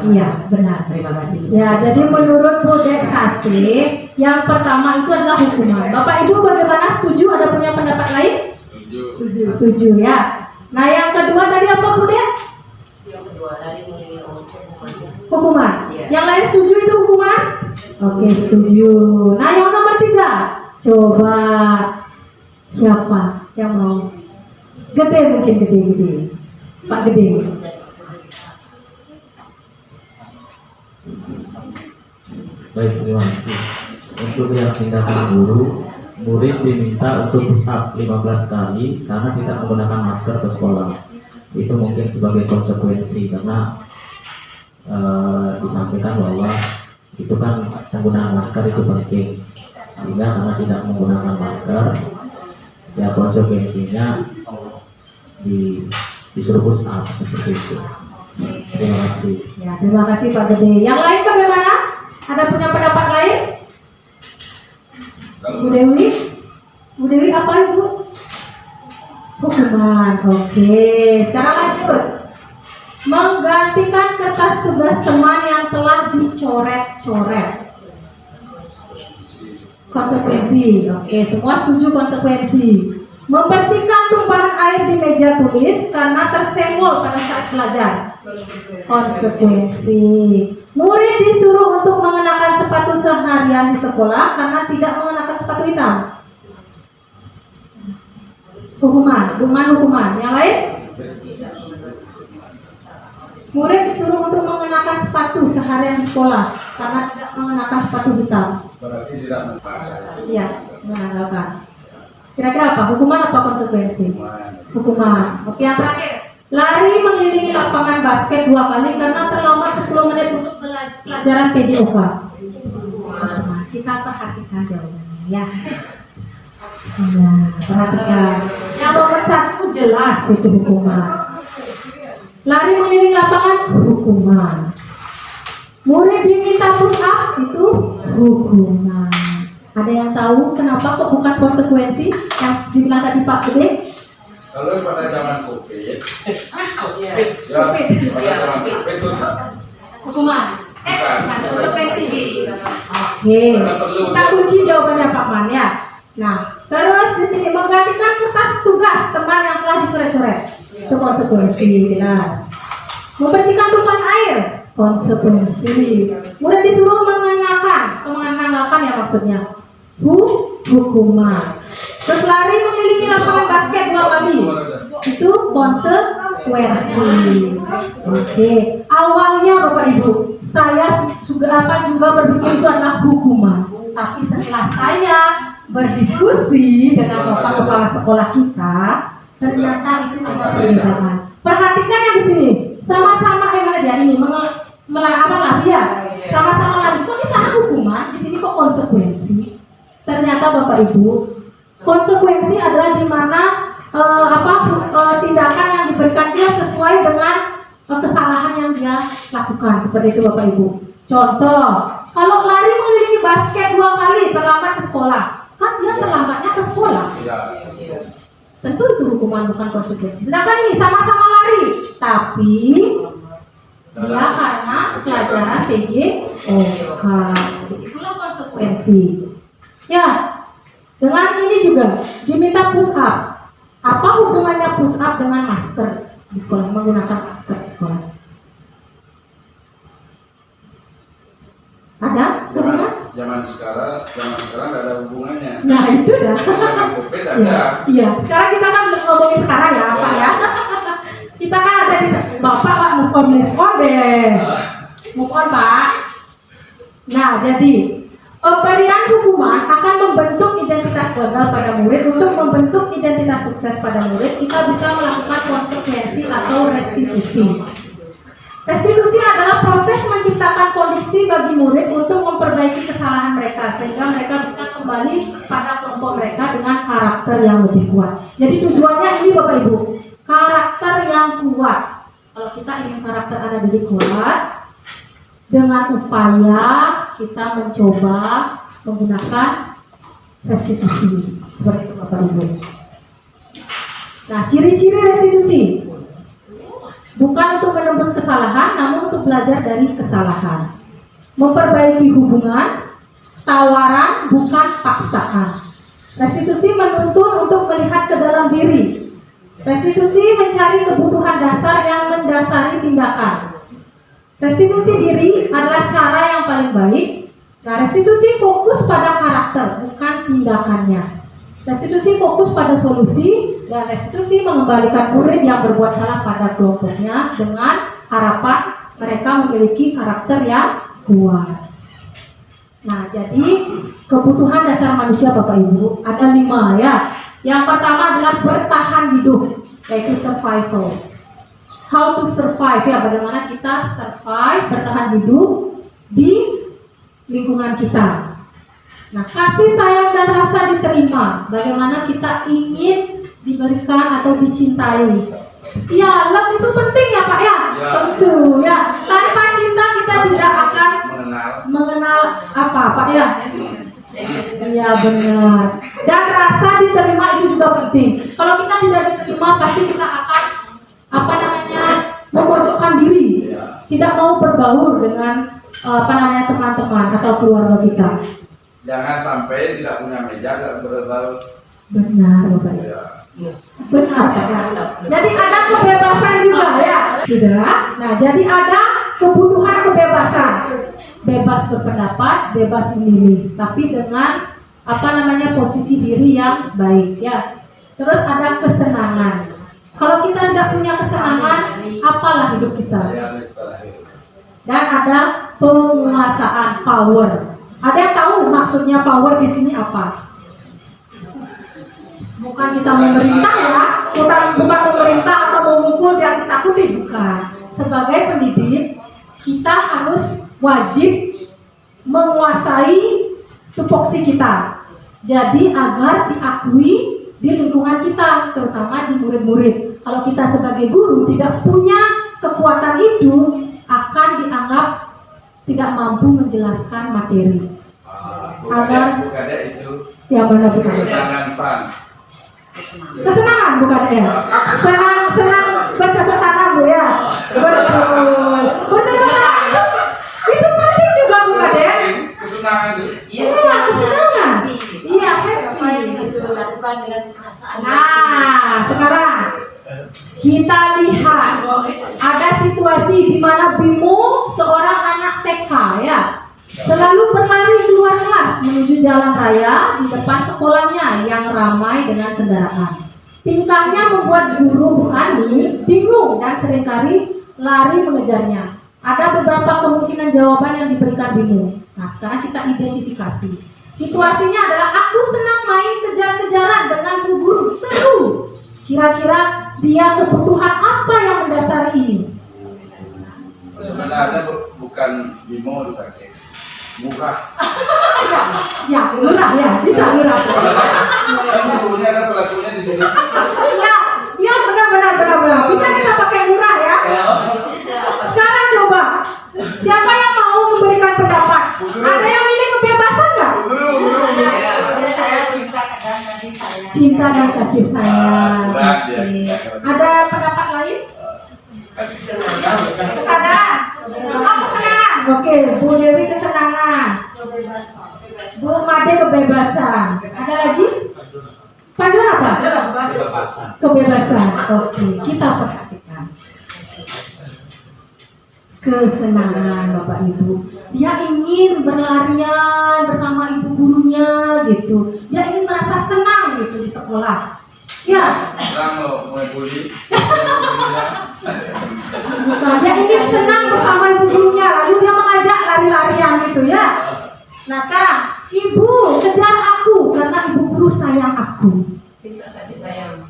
Iya, benar. Terima kasih. Ya, jadi menurut Bude Sase, yang pertama itu adalah hukuman. Bapak Ibu bagaimana? Setuju? Ada punya pendapat lain? Setuju. Setuju ya. Nah, yang kedua tadi apa Bude? Yang kedua lari mengelilingi Hukuman. Iya. Yang lain setuju itu hukuman? Oke, setuju. Nah, yang nomor 3, coba siapa yang mau? Gede mungkin, gede. Pak Gede. Baik, terima kasih. untuk yang tindakan guru, murid diminta untuk push up 15 kali karena tidak menggunakan masker ke sekolah. Itu mungkin sebagai konsekuensi karena disampaikan bahwa itu kan penggunaan masker itu penting, sehingga karena tidak menggunakan masker ya konsekuensinya disuruh push up seperti itu. Terima kasih. Ya, terima kasih Pak Gede. Yang lain bagaimana? Ada punya pendapat lain? Bu Dewi? Bu Dewi apa Ibu? Hukuman. Oke, sekarang lanjut. Menggantikan kertas tugas teman yang telah dicoret-coret. Konsekuensi. Oke, semua setuju konsekuensi. Membersihkan tumpahan air di meja tulis karena tersenggol pada saat belajar. Konsekuensi. Murid disuruh untuk mengenakan sepatu seharian di sekolah karena tidak mengenakan sepatu hitam. Hukuman. Yang lain? Murid disuruh untuk mengenakan sepatu seharian di sekolah karena tidak mengenakan sepatu hitam. Berarti tidak membaca. Iya, mengandalkan. Kira-kira apa? Hukuman apa konsekuensi? Hukuman. Oke, yang terakhir. Lari mengelilingi lapangan basket 2 kali karena terlambat 10 menit untuk pelajaran PJOK. Nah, kita perhatikan jawabannya ya. Nah, perhatikan. Yang nomor 1 jelas itu hukuman. Lari mengelilingi lapangan, hukuman. Murid diminta push up, itu hukuman. Ada yang tahu kenapa kok bukan konsekuensi yang dibilang tadi Pak Gede? Kalau pada zaman COVID, ya, pada zaman COVID itu Hukuman. Bukan konsekuensi. Oke. Karena perlu. Kita kunci jawabannya Pak Man ya. Nah, terus di sini menggantikan kertas tugas teman yang telah dicoret-coret. Itu konsekuensi jelas. Membersihkan tumpahan air, konsekuensi. Mudah disuruh menanggalkan ya maksudnya. Hukuman. Terus lari mengelilingi lapangan basket 2 kali. Itu konsekuensi. Oke. Awalnya Bapak Ibu, saya juga berpikir itu adalah hukuman. Tapi setelah saya berdiskusi dengan Bapak Kepala Sekolah kita, ternyata itu memang perbedaan. Perhatikan yang di sini, sama-sama mana dia ini lari ya, sama-sama lari. Kok di sana hukuman, di sini kok konsekuensi? Ternyata Bapak Ibu, konsekuensi adalah di mana tindakan yang diberikan dia sesuai dengan kesalahan yang dia lakukan. Seperti itu Bapak Ibu. Contoh, kalau lari mengelilingi basket 2 kali terlambat ke sekolah, kan dia terlambatnya ke sekolah. Tentu itu hukuman bukan konsekuensi. Sedangkan ini sama-sama lari, tapi dia karena pelajaran PJOK. Itulah konsekuensi. Ya, dengan ini juga diminta push up. Apa hubungannya push up dengan masker di sekolah, menggunakan masker di sekolah? Ada hubungan? Zaman sekarang nggak ada hubungannya. Nah itu dah. Zaman COVID ada. Iya. Sekarang kita kan ngomongin sekarang ya, Pak ya. Kita kan ada di Bapak Pak move on deh. Move on Pak. Nah jadi pemberian hukuman akan membentuk identitas gagal pada murid. Untuk membentuk identitas sukses pada murid, kita bisa melakukan konsekuensi atau restitusi. Restitusi adalah proses menciptakan kondisi bagi murid untuk memperbaiki kesalahan mereka sehingga mereka bisa kembali pada kelompok mereka dengan karakter yang lebih kuat. Jadi tujuannya ini Bapak Ibu, karakter yang kuat. Kalau kita ingin karakter Anda jadi kuat, dengan upaya kita mencoba menggunakan restitusi seperti itu Bapak Ibu. Nah, ciri-ciri restitusi bukan untuk menembus kesalahan, namun untuk belajar dari kesalahan. Memperbaiki hubungan, tawaran bukan paksaan. Restitusi menuntun untuk melihat ke dalam diri. Restitusi mencari kebutuhan dasar yang mendasari tindakan. Restitusi diri adalah cara yang paling baik. Nah, restitusi fokus pada karakter, bukan tindakannya. Restitusi fokus pada solusi, dan restitusi mengembalikan murid yang berbuat salah pada kelompoknya dengan harapan mereka memiliki karakter yang kuat. Nah, jadi kebutuhan dasar manusia Bapak Ibu ada 5 ya. Yang pertama adalah bertahan hidup, yaitu survival. How to survive ya, bagaimana kita survive, bertahan hidup di lingkungan kita. Nah, kasih sayang dan rasa diterima, bagaimana kita ingin diberikan atau dicintai. Ya, love itu penting ya Pak ya, Ya. tentu ya. Tanpa cinta kita tidak akan mengenal. apa Pak ya. Iya benar. Dan rasa diterima itu juga penting. Kalau kita tidak diterima, pasti kita akan memojokkan diri, tidak mau bergaul dengan teman-teman atau keluarga kita. Jangan sampai tidak punya meja, tidak bergaul. Benar Bapak. Ya. Benar Pak. Jadi ada kebebasan juga ya. Sudah. Nah, jadi ada kebutuhan kebebasan. Bebas berpendapat, bebas memilih, tapi dengan posisi diri yang baik ya. Terus ada kesenangan. Kalau kita tidak punya kesenangan, apalah hidup kita. Dan ada penguasaan, power. Ada yang tahu maksudnya power di sini apa? Bukan kita memerintah ya, bukan memerintah atau memukul dan ditakuti, bukan. Sebagai pendidik, kita harus wajib menguasai tupoksi kita. Jadi agar diakui di lingkungan kita, terutama di murid-murid. Kalau kita sebagai guru tidak punya kekuatan itu, akan dianggap tidak mampu menjelaskan materi. Agar bukannya itu yang mana bukan? kesenangan fun. Kesenangan bukan ya? Senang bercocok tanam Bu ya. Betul. Bercocok tanam itu penting juga bukan ya? Kesenangan itu. Iya, kesenangan. Iya, happy. Lakukan dengan perasaan. Nah, sekarang kita lihat ada situasi di mana Bimo, seorang anak TK ya, selalu berlari keluar kelas menuju jalan raya di depan sekolahnya yang ramai dengan kendaraan. Tingkahnya membuat guru Bu Ani bingung dan seringkali lari mengejarnya. Ada beberapa kemungkinan jawaban yang diberikan Bimo. Nah, sekarang kita identifikasi. Situasinya adalah aku senang main kejar-kejaran dengan Bu Guru, seru. Kira-kira dia kebutuhan apa yang mendasari ini? Sebenarnya bukan Bimo dipakai, muka. Ya, lurah ya, bisa lurah. Kan gurunya ada pelakunya di sini. Ya, benar. Bisa kita pakai lurah ya. Sekarang coba, siapa yang mau memberikan pendapat? Ada yang milih kebebasan nggak? Cinta dan kasih sayang. Oke. Ada pendapat lain? Kesenangan. Kesenangan. Oke, Bu Dewi kesenangan. Bu Made kebebasan. Ada lagi? Pak John apa? Kebebasan. Oke, kita perhatikan. Kesenangan Bapak Ibu. Dia ingin berlarian bersama ibu gurunya gitu. Dia ingin merasa senang gitu di sekolah. Ya. Sekarang mau bully. Bukan, dia ingin senang bersama ibu gurunya, lalu dia mengajak lari-larian gitu ya. Nah sekarang, ibu kejar aku karena ibu guru sayang aku. Cinta kasih sayang.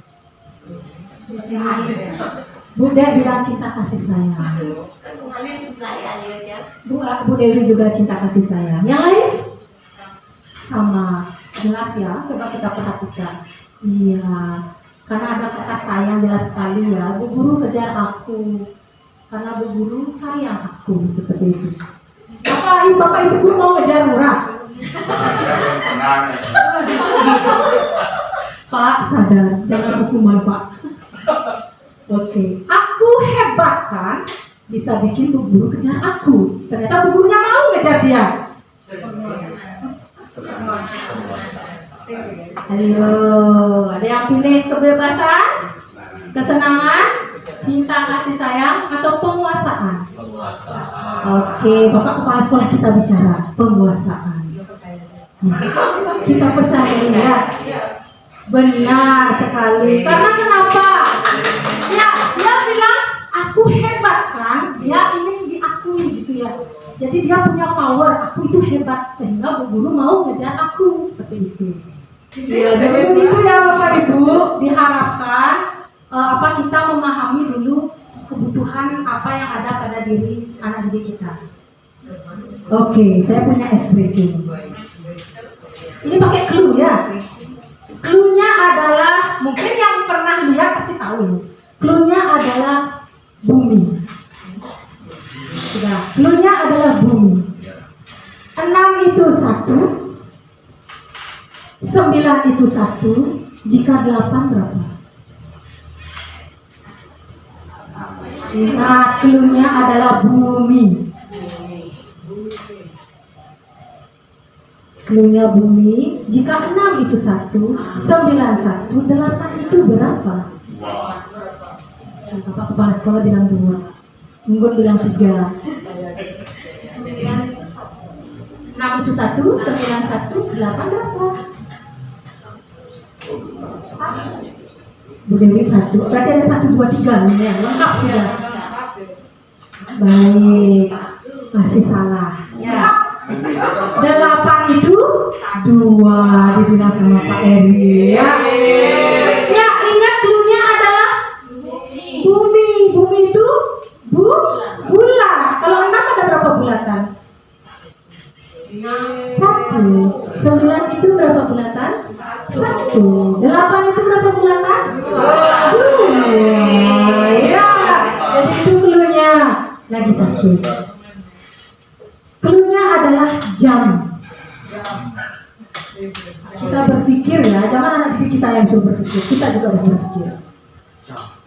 Bu Dewi bilang cinta kasih sayang. Bu Dewi juga cinta kasih sayang. Yang lain? Sama, jelas ya. Coba kita perhatikan. Iya, karena ada kata sayang jelas sekali ya. Bu Guru kejar aku karena Bu Guru sayang aku, seperti itu. Bapak Ibu Guru mau ngejar Murah? Tenang. Pak, sadar, jangan hukuman Pak. Oke, aku hebat kan? Bisa bikin Bu Guru kejar aku. Ternyata Bu Gurunya mau ngejar dia. Ayo, ada yang pilih kebebasan, kesenangan, cinta kasih sayang, atau penguasaan? Oke, Bapak Kepala Sekolah kita bicara penguasaan. Kita percaya ya. Benar sekali. Karena kenapa? Ya, dia bilang aku hebat kan? Dia ingin diakui gitu ya. Jadi dia punya power, aku itu hebat sehingga bu guru mau ngejar aku seperti itu. Iya, Jadi begitu ya Bapak Ibu, diharapkan kita memahami dulu kebutuhan apa yang ada pada diri anak didik kita. Oke, saya punya SBG. Ini pakai clue ya. Clue-nya adalah, mungkin yang pernah lihat pasti tahu ini. Clue-nya adalah bumi. Sudah, clue-nya adalah bumi. 6 itu 1, 9 itu 1, jika 8 berapa? Nah, clue-nya adalah bumi. Clue-nya bumi. Jika 6 itu 1, 9 1, 8 itu berapa? Bapak kepala sekolah bilang 2, Unggun bilang 3. 6 itu 1, 9 1, 8 berapa? Bu Dewi 1, berarti ada 1, 2, 3 nih ya, lengkap sudah. Baik, masih salah. Ya. 8 itu 2 dibilang sama Pak Eri. Ya. Ya, ingat clue-nya adalah bumi. Bumi itu bulat. Kalau 6 ada berapa bulatan? 1. 9 itu berapa bulatan? 1. 8 itu berapa bulatan? 2. Ya. Jadi itu clue-nya. Lagi 1. Clue-nya adalah jam. Kita berpikir ya, jangan anak didik kita yang suruh berpikir, kita juga harus berpikir.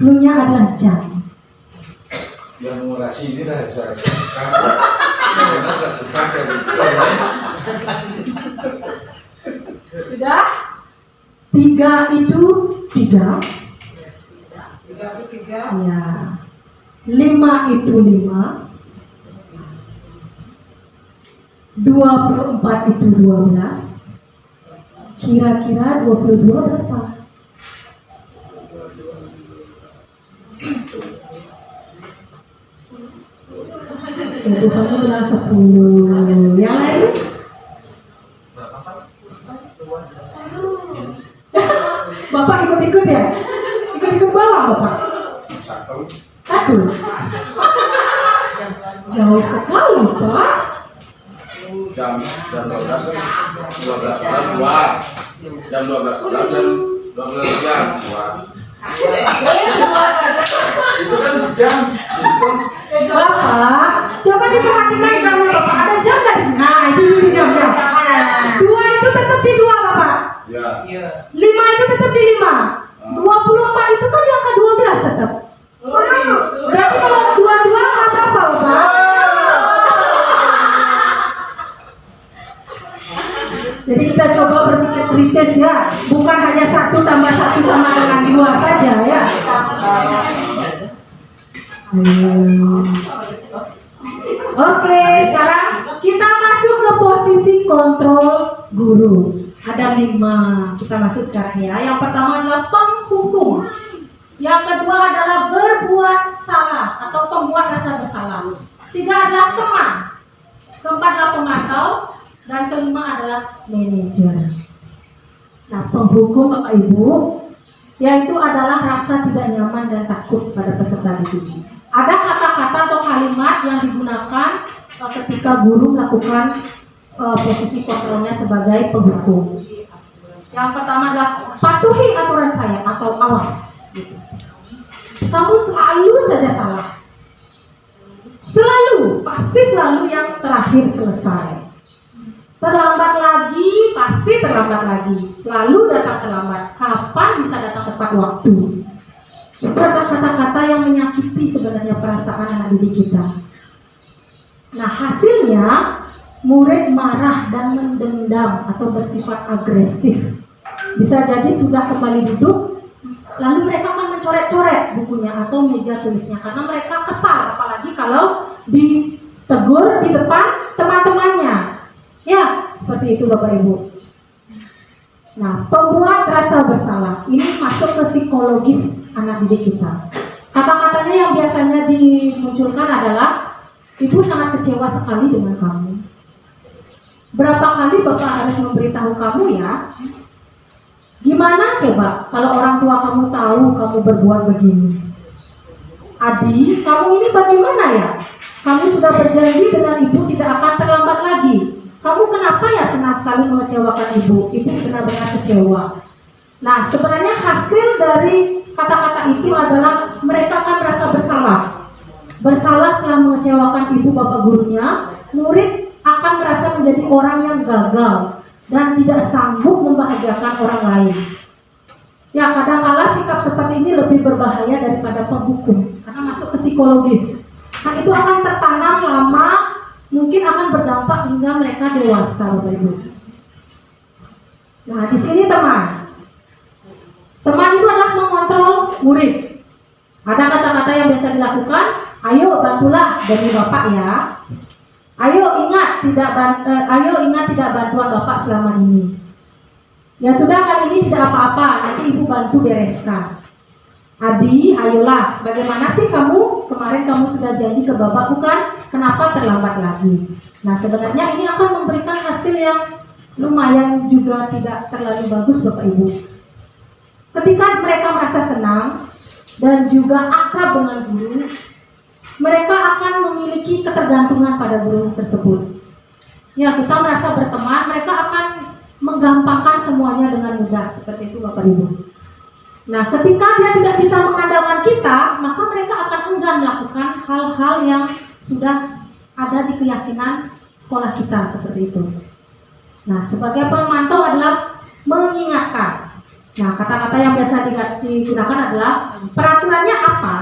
Clue-nya adalah jam. Yang ngurasi ini dah saya. Sudah? 3 itu 3. 3. Ya. 5 itu 5. 24 itu 12. Kira-kira 22 berapa? Ibu kamu bilang 10. Yang lain? Bapak ikut-ikut ya? Ikut-ikut bawah Bapak? 1. Jauh sekali Pak. Jam 12 jam 2. Jam 12 jam 12 jam 2. Itu kan jam. Bapak, coba diperhatikan sama Bapak. Ada jam nggak di sini? Nah, itu di jam-jam. 2 itu tetap di 2 Bapak. Ya. 5 itu tetap di 5. 24 itu kan di angka 12 tetap. Berarti kalau 22 angka berapa Bapak? Jadi kita coba berpikir kritis ya, bukan hanya 1 tambah 1 sama dengan 2 saja ya. Oke, sekarang kita masuk ke posisi kontrol guru. Ada 5. Kita masuk sekarang ya. Yang pertama adalah penghukum. Yang kedua adalah berbuat salah atau pembuat rasa bersalah. 3 adalah teman. Keempat adalah pemantau. Dan kelima adalah manajer. Nah, penghukum Bapak Ibu, yaitu adalah rasa tidak nyaman dan takut pada peserta didik. Ada kata-kata atau kalimat yang digunakan ketika guru melakukan posisi kontrolnya sebagai penghukum. Yang pertama adalah patuhi aturan saya atau awas. Kamu selalu saja salah. Selalu, pasti selalu yang terakhir selesai. Terlambat lagi, pasti terlambat lagi. Selalu datang terlambat. Kapan bisa datang tepat waktu? Itu adalah kata-kata yang menyakiti sebenarnya perasaan anak didik kita. Nah, hasilnya murid marah dan mendendam atau bersifat agresif. Bisa jadi sudah kembali duduk, lalu mereka akan mencoret-coret bukunya atau meja tulisnya karena mereka kesal, apalagi kalau ditegur di depan teman-temannya. Ya, seperti itu Bapak Ibu. Nah, pembuat rasa bersalah ini masuk ke psikologis anak didik kita. Kata-katanya yang biasanya dimunculkan adalah Ibu sangat kecewa sekali dengan kamu. Berapa kali Bapak harus memberitahu kamu ya? Gimana coba kalau orang tua kamu tahu kamu berbuat begini? Adi, kamu ini bagaimana ya? Kamu sudah berjanji dengan ibu tidak akan terlambat lagi. Kamu kenapa ya senang sekali mengecewakan ibu? Ibu benar-benar kecewa. Nah, sebenarnya hasil dari kata-kata itu adalah mereka akan merasa bersalah. Bersalah telah mengecewakan ibu bapak gurunya. Murid akan merasa menjadi orang yang gagal dan tidak sanggup membahagiakan orang lain. Ya, kadang-kala sikap seperti ini lebih berbahaya daripada penghukum karena masuk ke psikologis. Nah, itu akan tertanam lama, mungkin akan berdampak hingga mereka dewasa, Bapak Ibu. Nah, di sini teman itu adalah mengontrol murid. Ada kata-kata yang biasa dilakukan, ayo bantulah demi Bapak ya. Ayo ingat tidak bantuan Bapak selama ini. Ya sudah, kali ini tidak apa-apa, nanti Ibu bantu bereskan. Adi, ayolah, bagaimana sih kamu? Kemarin kamu sudah janji ke Bapak bukan? Kenapa terlambat lagi? Nah, sebenarnya ini akan memberikan hasil yang lumayan juga tidak terlalu bagus Bapak Ibu. Ketika mereka merasa senang dan juga akrab dengan guru, mereka akan memiliki ketergantungan pada guru tersebut. Ya, kita merasa berteman, mereka akan menggampangkan semuanya dengan mudah, seperti itu Bapak Ibu. Nah, ketika dia tidak bisa mengandalkan kita, maka mereka akan enggan melakukan hal-hal yang sudah ada di keyakinan sekolah kita, seperti itu. Nah, sebagai pemantau adalah mengingatkan. Nah, kata-kata yang biasa digunakan adalah peraturannya apa?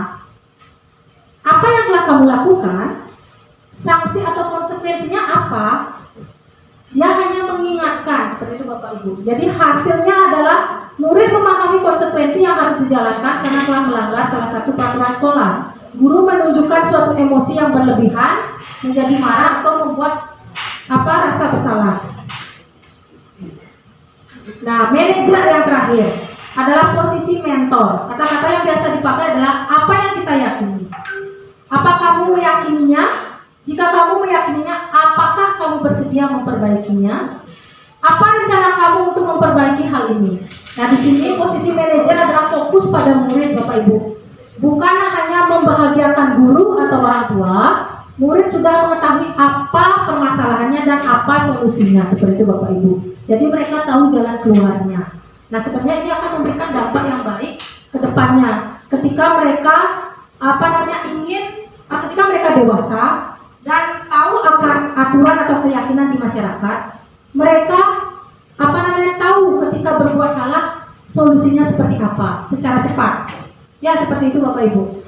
Apa yang telah kamu lakukan? Sanksi atau konsekuensinya apa? Dia hanya mengingatkan, seperti itu Bapak Ibu. Jadi hasilnya adalah murid memahami konsekuensi yang harus dijalankan karena telah melanggar salah satu peraturan sekolah. Guru menunjukkan suatu emosi yang berlebihan, menjadi marah atau membuat rasa bersalah. Nah, manajer yang terakhir adalah posisi mentor. Kata-kata yang biasa dipakai adalah apa yang kita yakini. Apa kamu meyakininya? Jika kamu meyakininya, apakah kamu bersedia memperbaikinya? Apa rencana kamu untuk memperbaiki hal ini? Nah, di sini posisi manajer adalah fokus pada murid Bapak Ibu. Bukan hanya membahagiakan guru atau orang tua, murid sudah mengetahui apa permasalahannya dan apa solusinya, seperti itu Bapak Ibu. Jadi mereka tahu jalan keluarnya. Nah, sebenarnya ini akan memberikan dampak yang baik ke depannya. Ketika mereka ketika mereka dewasa dan tahu akan aturan atau keyakinan di masyarakat, mereka tahu ketika berbuat salah solusinya seperti apa secara cepat. Ya, seperti itu Bapak Ibu.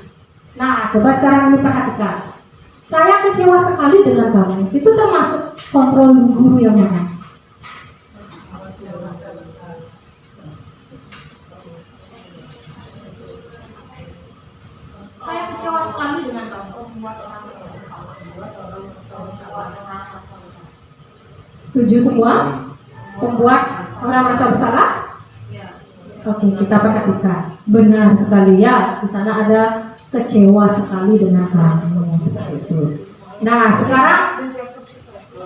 Nah, coba sekarang ini perhatikan. Saya kecewa sekali dengan kamu. Itu termasuk kontrol guru yang mana? Saya kecewa sekali dengan kamu. Setuju semua? Membuat orang merasa bersalah? Oke, kita perhatikan. Benar sekali ya. Di sana ada kecewa sekali dengan kamu, seperti itu. Nah, sekarang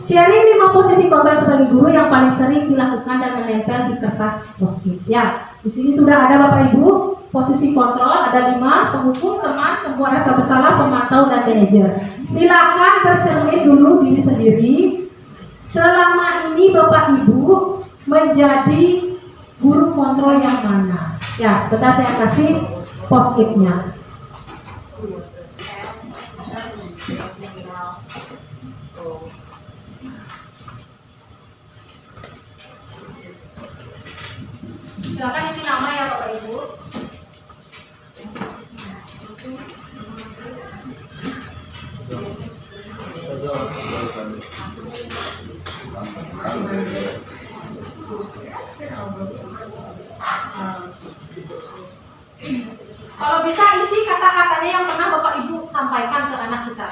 sharing 5 posisi kontrol sebagai guru yang paling sering dilakukan dan menempel di kertas post-it. Ya, di sini sudah ada Bapak Ibu. Posisi kontrol ada 5: penghukum, teman, pembuat rasa bersalah, pemantau, dan manajer. Silakan tercermin dulu diri sendiri. Selama ini Bapak Ibu menjadi guru kontrol yang mana? Ya, sebentar saya kasih post-it-nya. Silakan isi nama ya Bapak Ibu. Kalau bisa isi kata-katanya yang pernah Bapak Ibu sampaikan ke anak kita.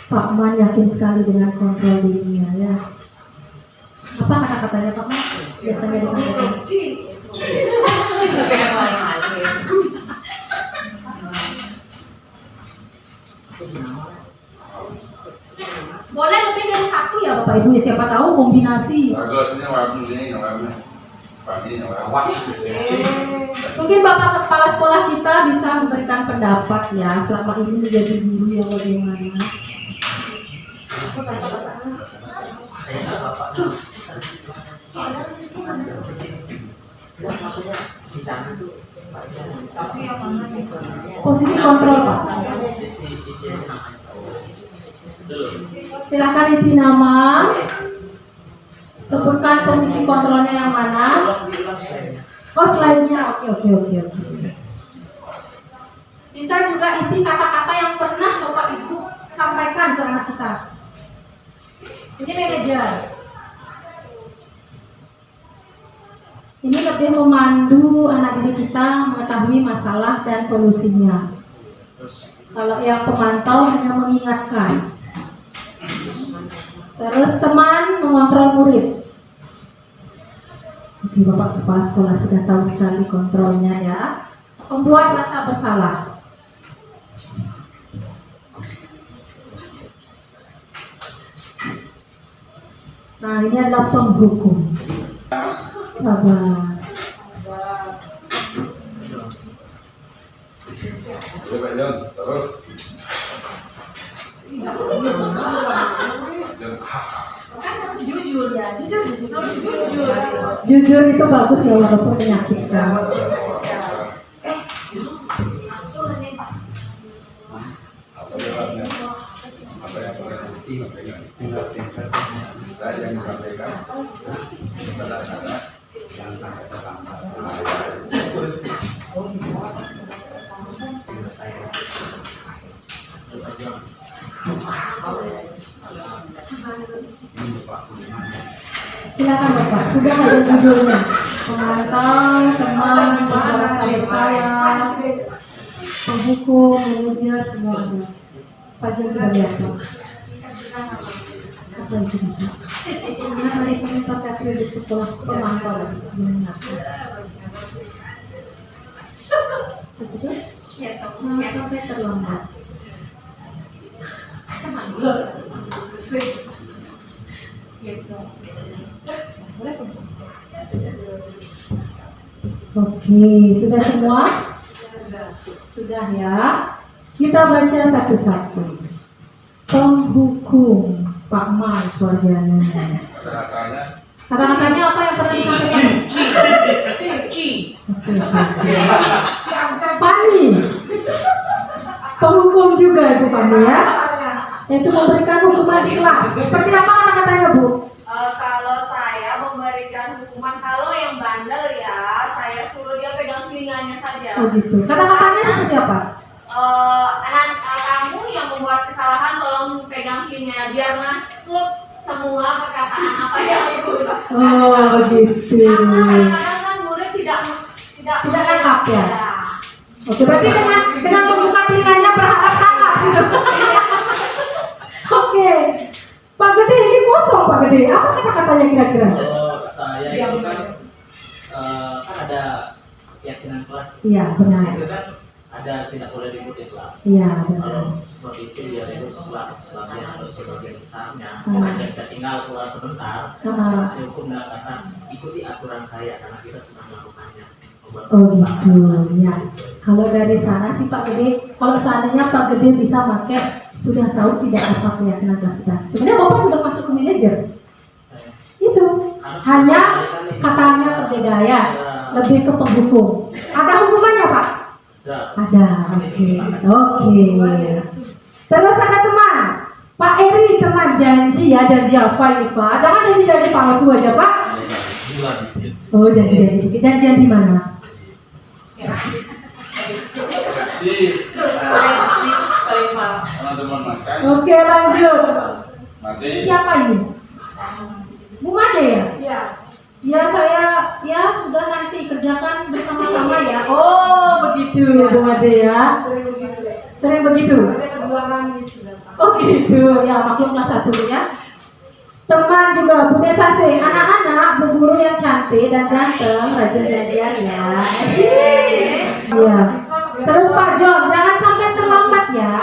Pak Man yakin sekali dengan kontrol dirinya ya. Apa kata-katanya Pak Man? Biasanya disampaikan. Mungkin Bapak Kepala Sekolah kita bisa memberikan pendapat ya selama ini menjadi guru yang bagaimana. Posisi kontrol Pak. Silakan isi nama. Sebutkan posisi kontrolnya yang mana. Oh, slide-nya. Oke. Bisa juga isi kata-kata yang pernah Bapak Ibu sampaikan ke anak kita. Ini manajer. Ini lebih memandu anak didik kita mengetahui masalah dan solusinya. Kalau yang pemantau hanya mengingatkan. Terus teman mengontrol murid. Oke, Bapak Kepala Sekolah sudah tahu sekali kontrolnya ya. Pembuat rasa bersalah. Nah, ini adalah penghukum. Sabar. Coba Jon, terus. Jujur ya, jujur. Jujur itu bagus ya walaupun menyakitkan. Saya yang disampaikan berdasarkan yang sampai tersampaikan. Silakan Bapak, sudah ada judulnya. Pemantau, teman, merasa bersalah, penghukum, manajer, semua ada. Pak Jon sudah lihat Pak. Apa itu Bapak? Ingat hari Senin pakai kredit sekolah pemantau. Terus itu? Jangan sampai terlambat. Oke, sudah semua? Sudah ya. Kita baca satu-satu. Penghukum Pak Man Suarjana. Kata-katanya apa yang pernah disampaikan? Oke. Pani. Penghukum juga Ibu Pani ya. Yaitu memberikan hukuman di kelas. Seperti apa kata-katanya Bu? Kalau saya memberikan hukuman, kalau yang bandel ya saya suruh dia pegang telinganya saja. Oh gitu. Kata-katanya seperti apa? Anak kamu yang membuat kesalahan tolong pegang telinganya biar masuk semua perkataan apa yang ibu. Oh begitu. Karena kadang-kadang kan murid tidak nangkap ya. Oke, berarti dengan membuka telinganya berharap tangkap gitu. Oke, Pak Gede ini kosong Pak Gede. Apa kata-katanya kira-kira? Saya itu kan ada keyakinan kelas. Iya benar. Itu kan ada tidak boleh ribut di kelas. Iya benar. Kalau seperti itu ya itu sebagian atau sebagian besarnya. Saya bisa tinggal keluar sebentar. Saya hukum dan kata ikuti aturan saya karena kita sedang melakukannya. Oh gitu ya. Kalau dari sana sih Pak Gede, kalau seandainya Pak Gede bisa pakai sudah tahu tidak apa keyakinan kelas kita. Sebenarnya Bapak sudah masuk ke manajer. Itu hanya katanya berbeda ya, lebih ke penghukum. Ada hukumannya Pak? Ada. Oke. Terus ada teman, Pak Eri teman janji ya, janji apa ini Pak? Jangan janji palsu aja Pak. Oh janji. Janjian di mana? Oke lanjut. Ini siapa ini? Bu Made ya? Iya. Ya saya ya sudah nanti kerjakan bersama-sama ya. Oh begitu Bu Made ya. Sering begitu. Oh gitu ya, maklum kelas 1 ya. Teman juga Bu Desase, anak-anak berguru yang cantik dan ganteng, rajin belajar ya. Iya. Terus Pak Jon, jangan sampai terlambat ya.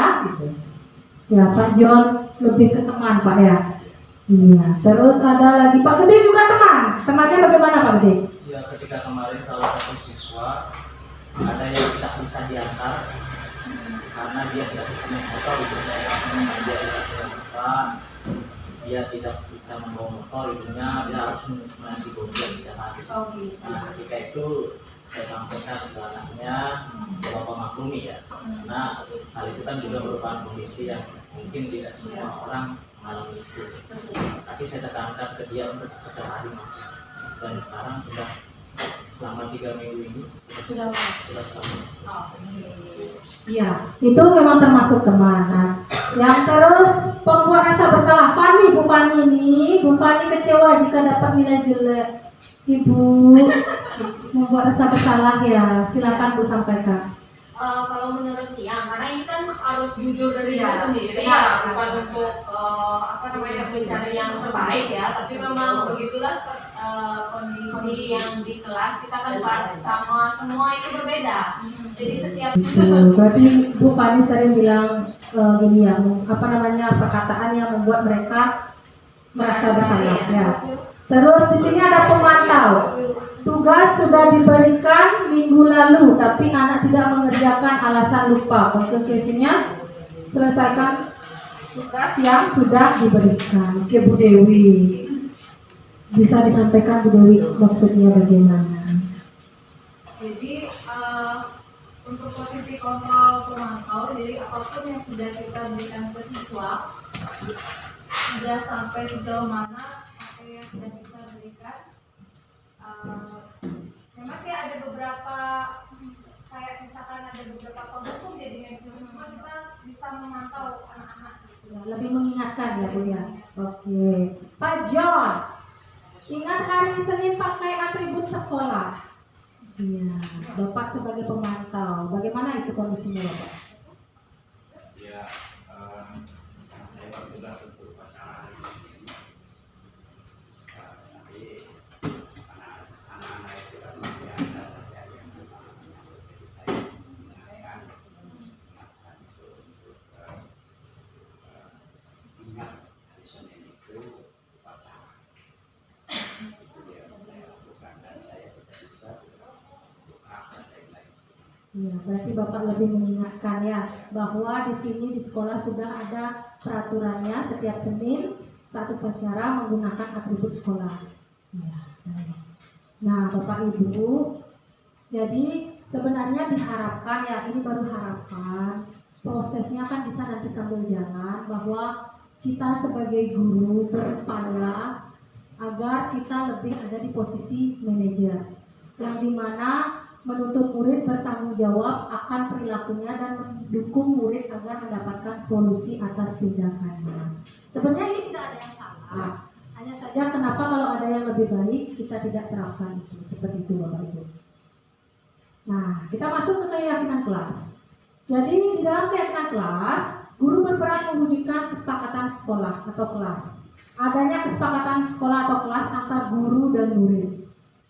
Ya Pak Jon lebih ke teman Pak ya. Iya. Terus ada lagi Pak Gede juga teman. temannya bagaimana Pak Budi? Ya, ketika kemarin salah satu siswa ada yang tidak bisa diantar karena dia tidak bisa naik motor, ibunya yang dia tidak bisa makan, dia tidak bisa membawa motor, ibunya dia harus menaiki gojek setiap hari. Nah, ketika itu saya sampaikan ke anaknya, bapak maklumi ya, karena hal itu kan juga merupakan kondisi yang mungkin tidak semua orang mengalami itu. Tapi saya tekankan ke dia untuk setiap hari masuk. Dan sekarang sudah selama 3 minggu ini sudah selalu masuk. Iya, itu memang termasuk teman. Nah, yang terus pembuat rasa bersalah, Fani, Bu Fani ini, Bu Fani kecewa jika dapat nilai jelek. Ibu membuat rasa bersalah ya, silakan Bu sampaikan. Kalau menurut Tia, karena ini kan harus jujur dari Iya. diri sendiri Iya. ya, bukan untuk mencari yang terbaik ya, tapi memang begitulah kondisi yang di kelas kita kan sama semua itu berbeda. Jadi setiap Berarti Bu Fani sering bilang gini ya, perkataan yang membuat mereka merasa bersalah ya. Terus di sini ada pemantau. Tugas sudah diberikan minggu lalu, tapi anak tidak mengerjakan alasan lupa. Konsekuensinya selesaikan tugas yang sudah diberikan. Oke Bu Dewi, bisa disampaikan Bu Dewi maksudnya bagaimana? Jadi untuk posisi kontrol pemantau, jadi apapun yang sudah kita berikan ke siswa, sudah sampai sejauh mana materi yang sudah kita berikan. Memang sih ada beberapa, kayak misalkan ada beberapa kelompok jadinya cuma kita bisa memantau anak-anak. Lebih mengingatkan ya Bu ya. Oke, Pak John, ingat hari Senin pakai atribut sekolah. Iya, Bapak sebagai pemantau, bagaimana itu kondisinya Bapak? Ya, saya bertugas untuk acara hari ini. Tapi anak-anak itu kan masih ada saja yang memang jadi saya mengingatkan untuk ingat hari Senin itu upacara. Itu yang saya lakukan dan saya tidak bisa doa dan lain-lain. Iya, berarti Bapak lebih mengingatkan ya bahwa di sini di sekolah sudah ada peraturannya setiap Senin saat upacara menggunakan atribut sekolah. Iya, baik. Nah, Bapak Ibu, jadi sebenarnya diharapkan ya, ini baru harapan, prosesnya kan bisa nanti sambil jalan, bahwa kita sebagai guru berupaya agar kita lebih ada di posisi manajer, yang dimana menuntut murid bertanggung jawab akan perilakunya dan mendukung murid agar mendapatkan solusi atas tindakannya. Sebenarnya ini tidak ada yang salah, hanya saja kenapa kalau ada yang lebih baik kita tidak terapkan itu, seperti itu Bapak Ibu. Nah, kita masuk ke keyakinan kelas. Jadi di dalam keyakinan kelas, guru berperan mewujudkan kesepakatan sekolah atau kelas. Adanya kesepakatan sekolah atau kelas antar guru dan murid.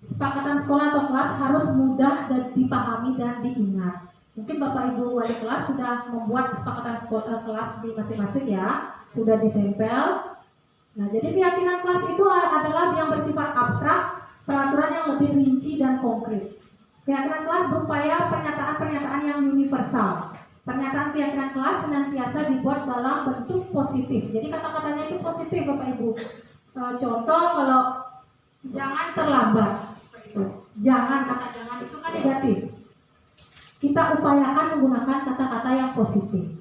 Kesepakatan sekolah atau kelas harus mudah dan dipahami dan diingat. Mungkin Bapak Ibu wali kelas sudah membuat kesepakatan sekolah kelas di masing-masing ya, sudah ditempel. Nah, jadi keyakinan kelas itu adalah yang bersifat abstrak, peraturan yang lebih rinci dan konkret. Keyakinan kelas berupaya pernyataan-pernyataan yang universal. Pernyataan keyakinan kelas senantiasa dibuat dalam bentuk positif. Jadi kata-katanya itu positif Bapak Ibu. Contoh kalau jangan terlambat. Jangan, kata jangan itu kan negatif. Kita upayakan menggunakan kata-kata yang positif.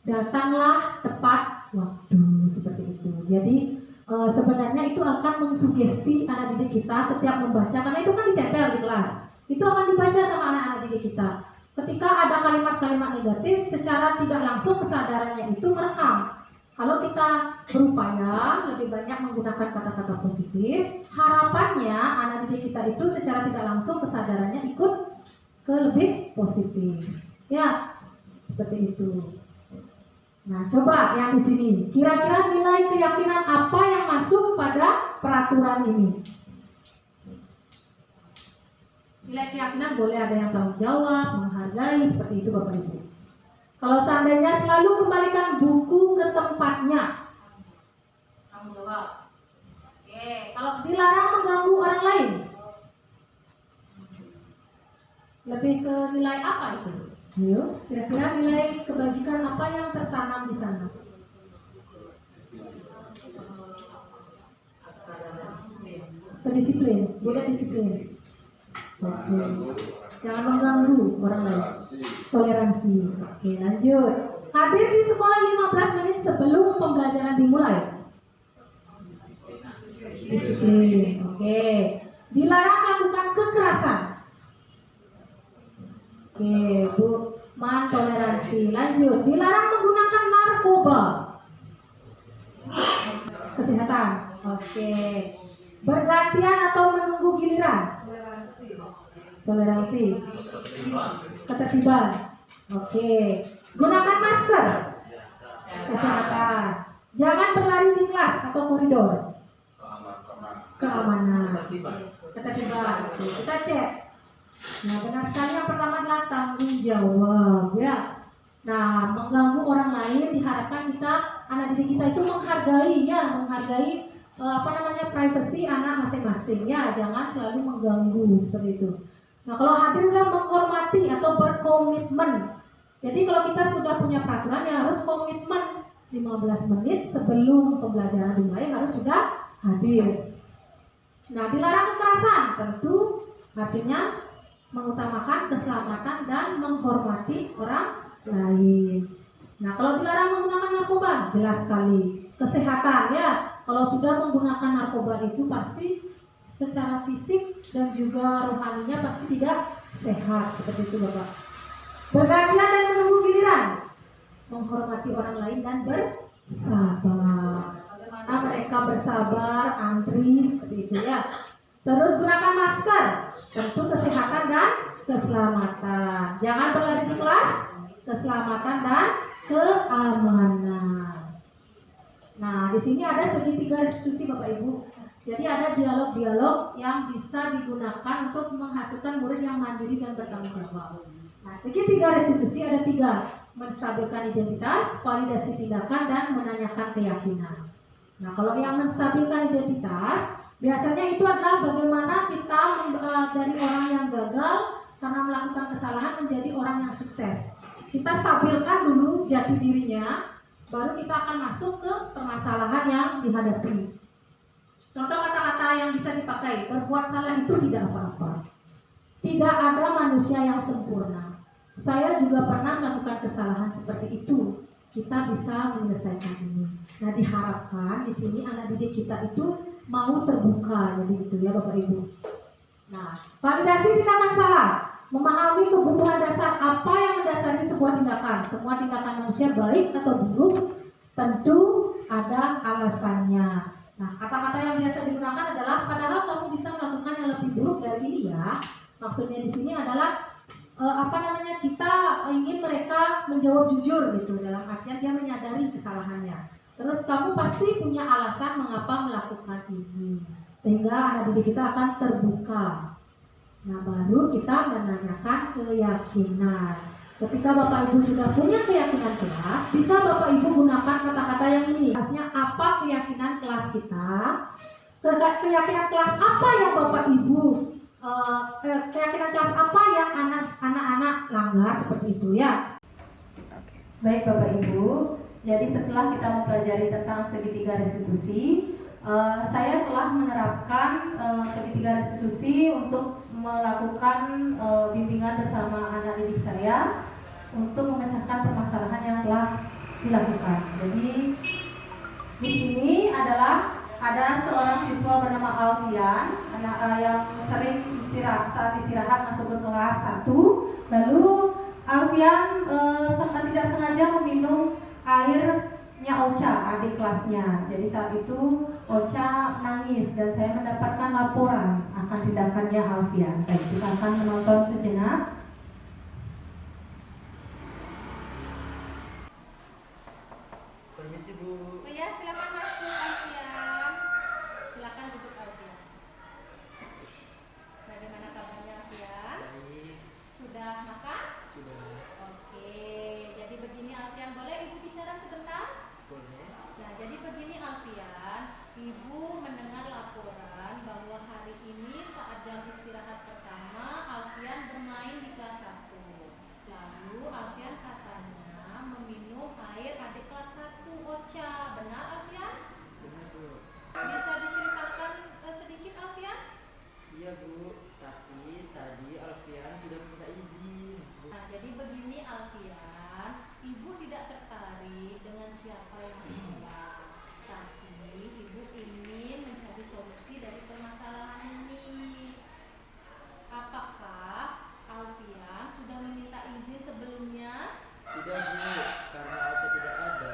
Datanglah tepat waktu, seperti itu. Jadi sebenarnya itu akan mensugesti anak didik kita setiap membaca, karena itu kan ditempel di kelas. Itu akan dibaca sama anak-anak didik kita. Ketika ada kalimat-kalimat negatif, secara tidak langsung kesadarannya itu merekam. Kalau kita berupaya lebih banyak menggunakan kata-kata positif, harapannya anak didik kita itu secara tidak langsung kesadarannya ikut ke lebih positif. Ya, seperti itu. Nah, coba yang di sini, kira-kira nilai keyakinan apa yang masuk pada peraturan ini? Nilai keyakinan boleh ada yang tanggung jawab, menghargai, seperti itu Bapak Ibu. Kalau seandainya selalu kembalikan buku ke tempatnya, tanggung jawab. Oke, kalau dilarang mengganggu orang lain, lebih ke nilai apa itu? Ayo, kira-kira nilai kebajikan apa yang tertanam di sana? Kedisiplin, boleh disiplin. Oke. Jangan mengganggu orang lain. Toleransi. Oke, lanjut. Hadir di sekolah 15 menit sebelum pembelajaran dimulai. Disiplin. Oke. Dilarang melakukan kekerasan. Oke, Bu. Man, toleransi. Lanjut. Dilarang menggunakan narkoba. Kesehatan. Oke. Bergantian atau menunggu giliran. Toleransi. Ketertiban. Oke. Gunakan masker. Kesehatan. Jangan berlari di kelas atau koridor. Keamanan. Ketertiban. Oke, kita cek. Nah, benar sekali yang pertama adalah tanggung jawab, ya. Nah, mengganggu orang lain diharapkan kita, anak didik kita itu menghargai, ya, menghargai privasi anak masing-masing, ya. Jangan selalu mengganggu seperti itu. Nah, kalau hadir adalah menghormati atau berkomitmen. Jadi kalau kita sudah punya peraturan yang harus komitmen 15 menit sebelum pembelajaran dimulai harus sudah hadir. Nah, dilarang kekerasan, tentu artinya mengutamakan keselamatan dan menghormati orang lain. Nah, kalau dilarang menggunakan narkoba, jelas sekali. Kesehatan, ya. Kalau sudah menggunakan narkoba itu pasti secara fisik dan juga rohaninya pasti tidak sehat, seperti itu, Bapak. Bergantian dan menunggu giliran, menghormati orang lain dan bersabar. Bagaimana mereka bersabar, antri, seperti itu, ya. Terus gunakan masker, tentu kesehatan dan keselamatan. Jangan berlari di kelas, keselamatan dan keamanan. Nah, di sini ada segitiga restitusi, Bapak Ibu. Jadi ada dialog-dialog yang bisa digunakan untuk menghasilkan murid yang mandiri dan bertanggung jawab. Nah, segitiga restitusi ada 3: menstabilkan identitas, validasi tindakan, dan menanyakan keyakinan. Nah, kalau yang menstabilkan identitas, biasanya itu adalah bagaimana kita dari orang yang gagal karena melakukan kesalahan menjadi orang yang sukses. Kita stabilkan dulu jati dirinya, baru kita akan masuk ke permasalahan yang dihadapi. Contoh kata-kata yang bisa dipakai, berbuat salah itu tidak apa-apa. Tidak ada manusia yang sempurna. Saya juga pernah melakukan kesalahan seperti itu. Kita bisa menyelesaikan ini. Nah, diharapkan di sini anak didik kita itu mau terbuka, jadi gitu, ya, Bapak Ibu. Nah, validasi tindakan salah, memahami kebutuhan dasar apa yang mendasari sebuah tindakan. Semua tindakan manusia baik atau buruk tentu ada alasannya. Nah, kata-kata yang biasa digunakan adalah padahal kamu bisa melakukan yang lebih buruk dari ini, ya. Maksudnya di sini adalah kita ingin mereka menjawab jujur gitu, dalam artian dia menyadari kesalahannya. Terus kamu pasti punya alasan mengapa melakukan ini, sehingga anak didik kita akan terbuka. Nah, baru kita menanyakan keyakinan. Ketika Bapak Ibu sudah punya keyakinan kelas, bisa Bapak Ibu gunakan kata-kata yang ini. Maksudnya apa keyakinan kelas kita? Keyakinan kelas apa yang Bapak Ibu keyakinan kelas apa yang anak-anak langgar, seperti itu, ya. Baik Bapak Ibu, jadi setelah kita mempelajari tentang segitiga restitusi, saya telah menerapkan segitiga restitusi untuk melakukan bimbingan bersama anak didik saya untuk memecahkan permasalahan yang telah dilakukan. Jadi di sini ada seorang siswa bernama Alfian, yang sering saat istirahat masuk ke kelas 1. Lalu Alfian tidak sengaja meminum airnya Ocha, adik kelasnya. Jadi saat itu Ocha nangis dan saya mendapatkan laporan akan tindakannya Alfian. Baik, kita akan menonton sejenak. Permisi Bu. Oh ya, silakan masuk Alfian. Silakan duduk Alfian. Bagaimana kabarnya Alfian? Baik. Sudah makan? Sudah. Oke, jadi begini Alfian, boleh Ibu bicara sebentar? Boleh. Nah, jadi begini Alfian, Ibu mendengar laporan tapi tadi Alfian sudah minta izin. Nah, jadi begini Alfian, ibu tidak tertarik dengan siapa yang salah, tapi ibu ingin mencari solusi dari permasalahan ini. Apakah Alfian sudah meminta izin sebelumnya? Tidak Bu, karena Aca tidak ada,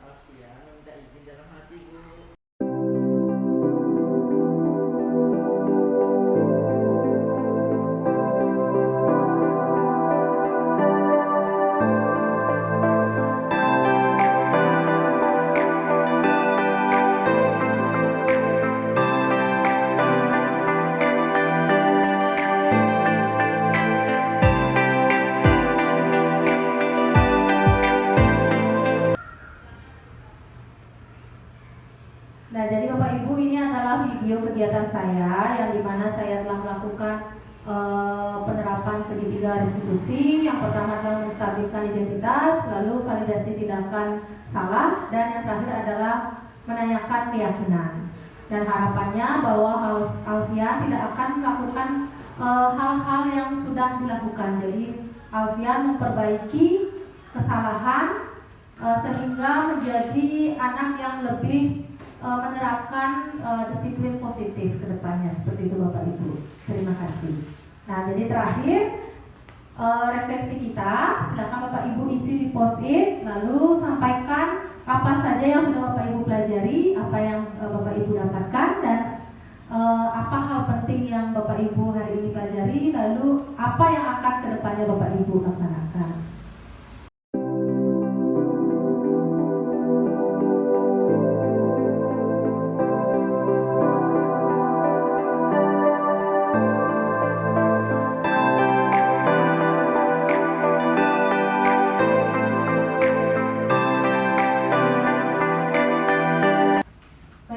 Alfian meminta izin dalam hati Bu. Nah, jadi Bapak Ibu, ini adalah video kegiatan saya yang dimana saya telah melakukan penerapan segitiga restitusi. Yang pertama adalah menstabilkan identitas, lalu validasi tindakan salah, dan yang terakhir adalah menanyakan keyakinan. Dan harapannya bahwa Alfian tidak akan melakukan hal-hal yang sudah dilakukan. Jadi Alfian memperbaiki kesalahan sehingga menjadi anak yang lebih menerapkan disiplin positif ke depannya, seperti itu Bapak Ibu. Terima kasih. Nah, jadi terakhir refleksi kita, silakan Bapak Ibu isi di post-it, lalu sampaikan apa saja yang sudah Bapak Ibu pelajari, apa yang Bapak Ibu dapatkan, dan apa hal penting yang Bapak Ibu hari ini pelajari, lalu apa yang akan ke depannya Bapak Ibu laksanakan.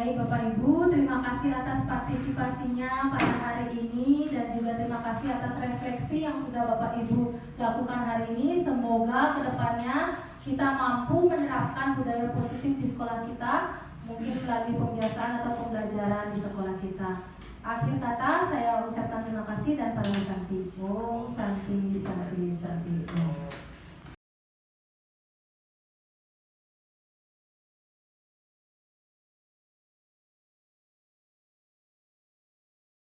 Bapak Ibu, terima kasih atas partisipasinya pada hari ini, dan juga terima kasih atas refleksi yang sudah Bapak Ibu lakukan hari ini. Semoga kedepannya kita mampu menerapkan budaya positif di sekolah kita, mungkin melalui pembiasaan atau pembelajaran di sekolah kita. Akhir kata saya ucapkan terima kasih dan pamit. Om Santi Santi Santi Om.